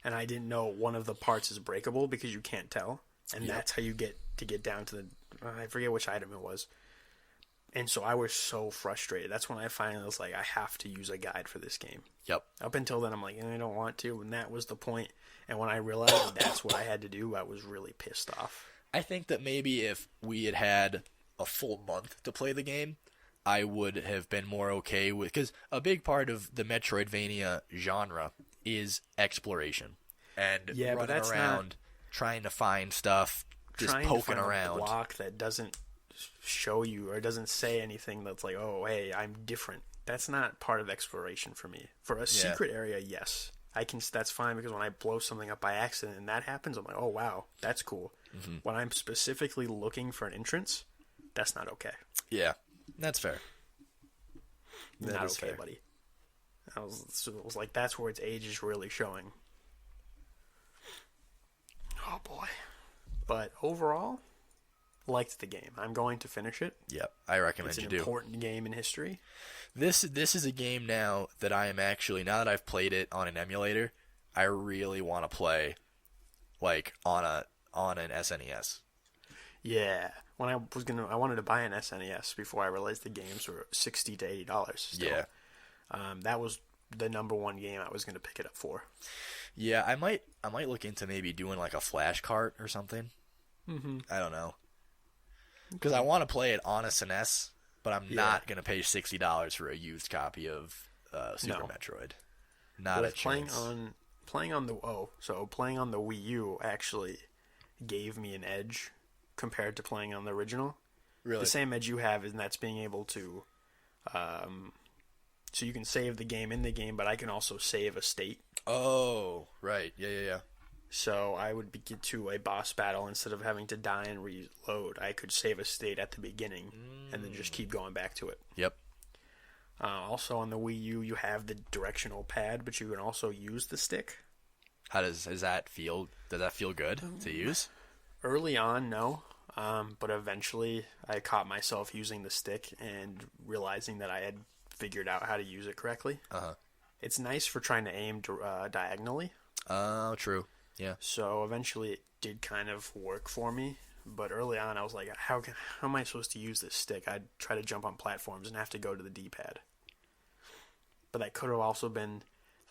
and I didn't know one of the parts is breakable because you can't tell, and that's how you get down to the I forget which item it was. And so I was so frustrated. That's when I finally was like, I have to use a guide for this game. Yep. Up until then, I'm like, I don't want to, and that was the point. And when I realized that's what I had to do, I was really pissed off. I think that maybe if we had had a full month to play the game, I would have been more okay with... Because a big part of the Metroidvania genre is exploration. And running around, trying to find stuff, just poking around. A block that doesn't show you or doesn't say anything that's like, oh, hey, I'm different. That's not part of exploration for me. For a secret area, yes. That's fine because when I blow something up by accident and that happens, I'm like, oh, wow, that's cool. Mm-hmm. When I'm specifically looking for an entrance, that's not okay. Yeah, that's fair. Not okay, fair. Buddy. It was like, that's where its age is really showing. Oh, boy. But overall, liked the game. I'm going to finish it. Yep, I recommend you do. It's an important game in history. This is a game now that I am actually, now that I've played it on an emulator, I really want to play like on an SNES. Yeah. When I wanted to buy an SNES before I realized the games were $60 to $80 still. Yeah. That was the number one game I was going to pick it up for. Yeah, I might look into maybe doing like a flash cart or something. Mm-hmm. I don't know. Because I want to play it on a SNES, but I'm not going to pay $60 for a used copy of Super Metroid. Not a chance. Playing on the Wii U actually gave me an edge compared to playing on the original. Really? The same edge you have, and that's being able to so you can save the game in the game, but I can also save a state. Oh, right. Yeah. So I would get to a boss battle instead of having to die and reload. I could save a state at the beginning and then just keep going back to it. Yep. Also on the Wii U, you have the directional pad, but you can also use the stick. Does that feel? Does that feel good to use? Early on, no. But eventually, I caught myself using the stick and realizing that I had figured out how to use it correctly. It's nice for trying to aim diagonally. Oh, true. Yeah. So eventually, it did kind of work for me. But early on, I was like, how am I supposed to use this stick? I'd try to jump on platforms and have to go to the D-pad. But that could have also been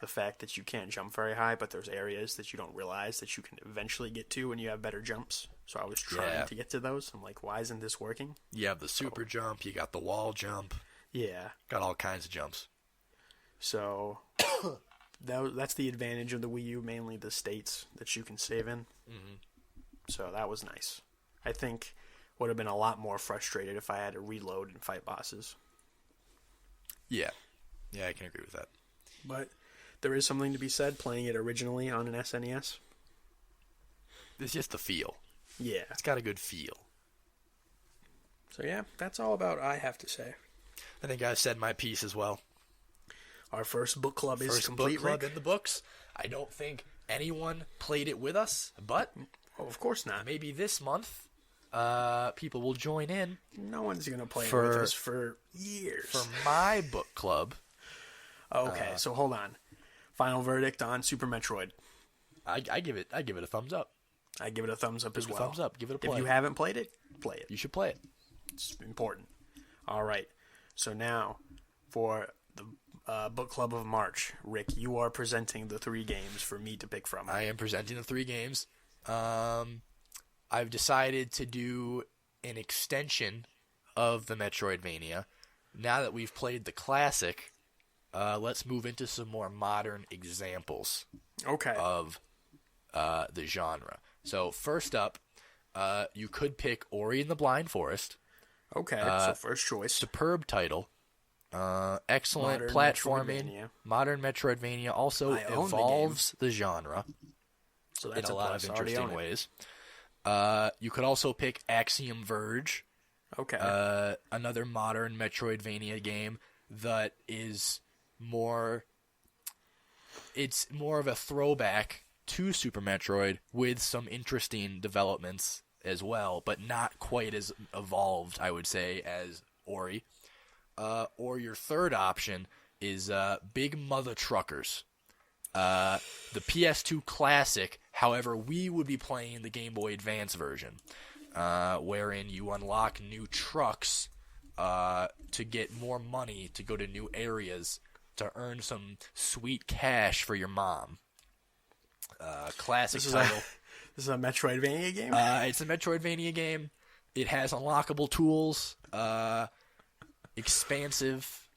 the fact that you can't jump very high, but there's areas that you don't realize that you can eventually get to when you have better jumps. So I was trying to get to those. I'm like, why isn't this working? You have the super jump. You got the wall jump. Yeah. Got all kinds of jumps. So that's the advantage of the Wii U, mainly the states that you can save in. Mm-hmm. So that was nice. I think would have been a lot more frustrated if I had to reload and fight bosses. Yeah. Yeah, I can agree with that. But there is something to be said playing it originally on an SNES. It's just the feel. Yeah. It's got a good feel. So yeah, that's all about I have to say. I think I've said my piece as well. Our first book club is complete. First book club in the books. I don't think anyone played it with us, but of course not. Maybe this month, people will join in. No one's gonna play it with us for years. For my book club. Okay, so hold on. Final verdict on Super Metroid. I give it a thumbs up. I give it a thumbs up as well. Thumbs up. Give it a play. If you haven't played it, play it. You should play it. It's important. All right. So now, for the book club of March, Rick, you are presenting the 3 games for me to pick from. I am presenting the 3 games. I've decided to do an extension of the Metroidvania. Now that we've played the classic, let's move into some more modern examples of the genre. So first up, you could pick Ori and the Blind Forest. Okay, so first choice. Superb title. Excellent modern platforming. Metroidvania. Modern Metroidvania also evolves the genre so that's in a lot of interesting ways. You could also pick Axiom Verge. Okay. Another modern Metroidvania game that is more... It's more of a throwback to Super Metroid with some interesting developments as well, but not quite as evolved, I would say, as Ori. Or your third option is Big Mother Truckers. The PS2 classic, however, we would be playing the Game Boy Advance version, wherein you unlock new trucks to get more money to go to new areas to earn some sweet cash for your mom. Classic title. This is a Metroidvania game? It's a Metroidvania game. It has unlockable tools, expansive,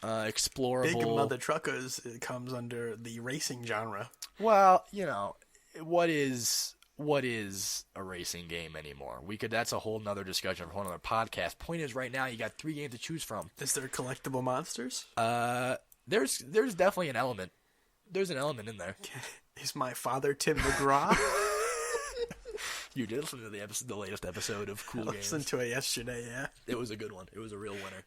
explorable. Big Mother Truckers comes under the racing genre. Well, you know, what is a racing game anymore? That's a whole nother discussion for a whole nother podcast. Point is, right now you got 3 games to choose from. Is there collectible monsters? There's definitely an element. There's an element in there. Is my father Tim McGraw? You did listen to the latest episode of Cool Games. I listened to it yesterday, yeah. It was a good one. It was a real winner.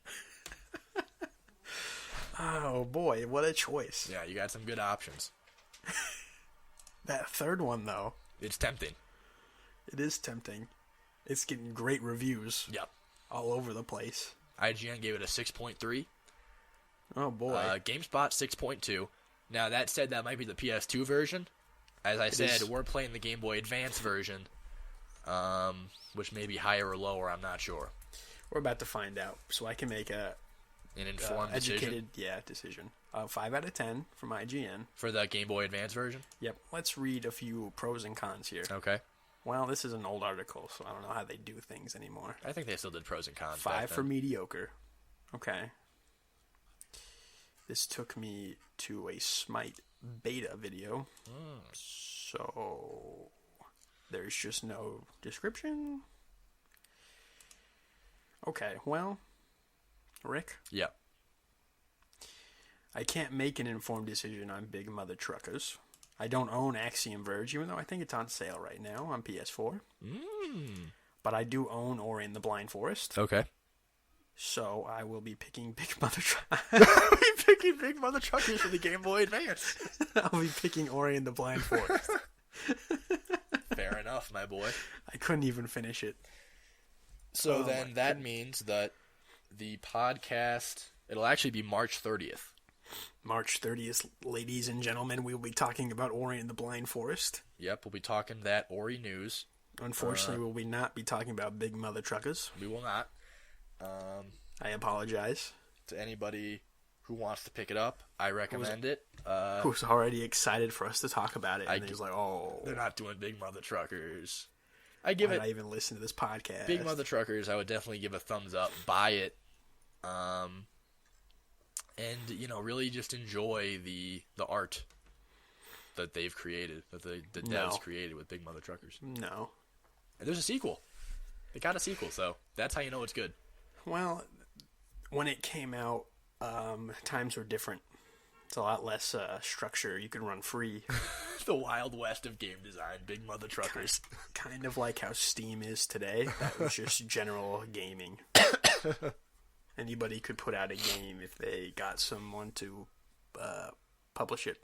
Oh, boy, what a choice. Yeah, you got some good options. That third one, though. It's tempting. It is tempting. It's getting great reviews. Yep. All over the place. IGN gave it a 6.3. Oh, boy. GameSpot 6.2. Now, that said, that might be the PS2 version. As I said, we're playing the Game Boy Advance version, which may be higher or lower, I'm not sure. We're about to find out, so I can make an informed educated decision. decision. 5 out of 10 from IGN. For the Game Boy Advance version? Yep. Let's read a few pros and cons here. Okay. Well, this is an old article, so I don't know how they do things anymore. I think they still did pros and cons. 5 for mediocre. Okay. This took me to a Smite beta video. So there's just no description. Okay, well, Rick? Yep. I can't make an informed decision on Big Mother Truckers. I don't own Axiom Verge, even though I think it's on sale right now on PS4. But I do own Ori and the Blind Forest. Okay. So I will be picking Big Mother Truckers. I'll be picking Big Mother Truckers for the Game Boy Advance. I'll be picking Ori and the Blind Forest. Fair enough, my boy. I couldn't even finish it. So then that means that the podcast, it'll actually be March 30th. March 30th, ladies and gentlemen, we will be talking about Ori and the Blind Forest. Yep, we'll be talking that Ori news. Unfortunately, we will not be talking about Big Mother Truckers. We will not. I apologize. To anybody who wants to pick it up, I recommend it. Who's already excited for us to talk about it, and he's like, oh. They're not doing Big Mother Truckers. Why did I even listen to this podcast? Big Mother Truckers, I would definitely give a thumbs up. Buy it. And, really just enjoy the art that they've created, that the devs created with Big Mother Truckers. No. And there's a sequel. They got a sequel, so that's how you know it's good. Well, when it came out, times were different. It's a lot less structure. You could run free. The Wild West of game design, Big Mother Truckers. Kind of like how Steam is today. That was just general gaming. Anybody could put out a game if they got someone to publish it.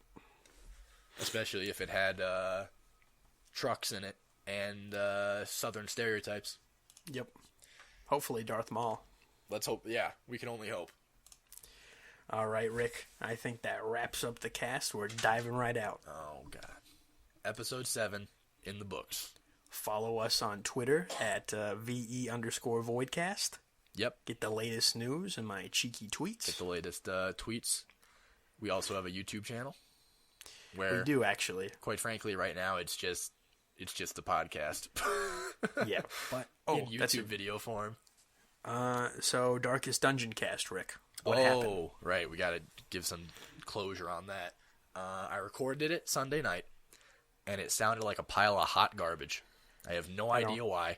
Especially if it had trucks in it and southern stereotypes. Yep. Hopefully Darth Maul. Let's hope. Yeah, we can only hope. All right, Rick. I think that wraps up the cast. We're diving right out. Oh, God. Episode 7 in the books. Follow us on Twitter at VE_Voidcast. Yep. Get the latest news and my cheeky tweets. Get the latest tweets. We also have a YouTube channel. Where we do, actually. Quite frankly, right now, it's just the podcast. Yeah, but in YouTube video form. So Darkest Dungeon Cast, Rick. What happened? Right. We got to give some closure on that. I recorded it Sunday night, and it sounded like a pile of hot garbage. I have no idea why.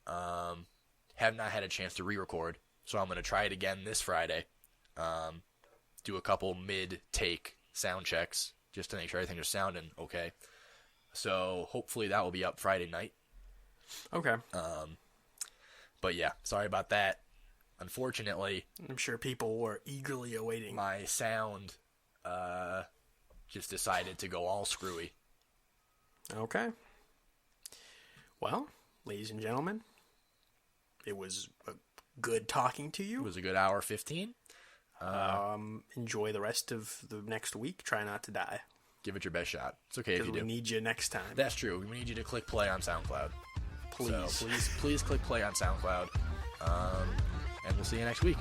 Have not had a chance to re-record, so I'm going to try it again this Friday. Do a couple mid-take sound checks just to make sure everything is sounding okay. So hopefully that will be up Friday night. Okay. But yeah, sorry about that. Unfortunately, I'm sure people were eagerly awaiting. My sound just decided to go all screwy. Okay. Well, ladies and gentlemen, it was good talking to you. It was a good hour 15. Enjoy the rest of the next week. Try not to die. Give it your best shot. It's okay if you do. We need you next time. That's true. We need you to click play on SoundCloud. Please. So please click play on SoundCloud. And we'll see you next week.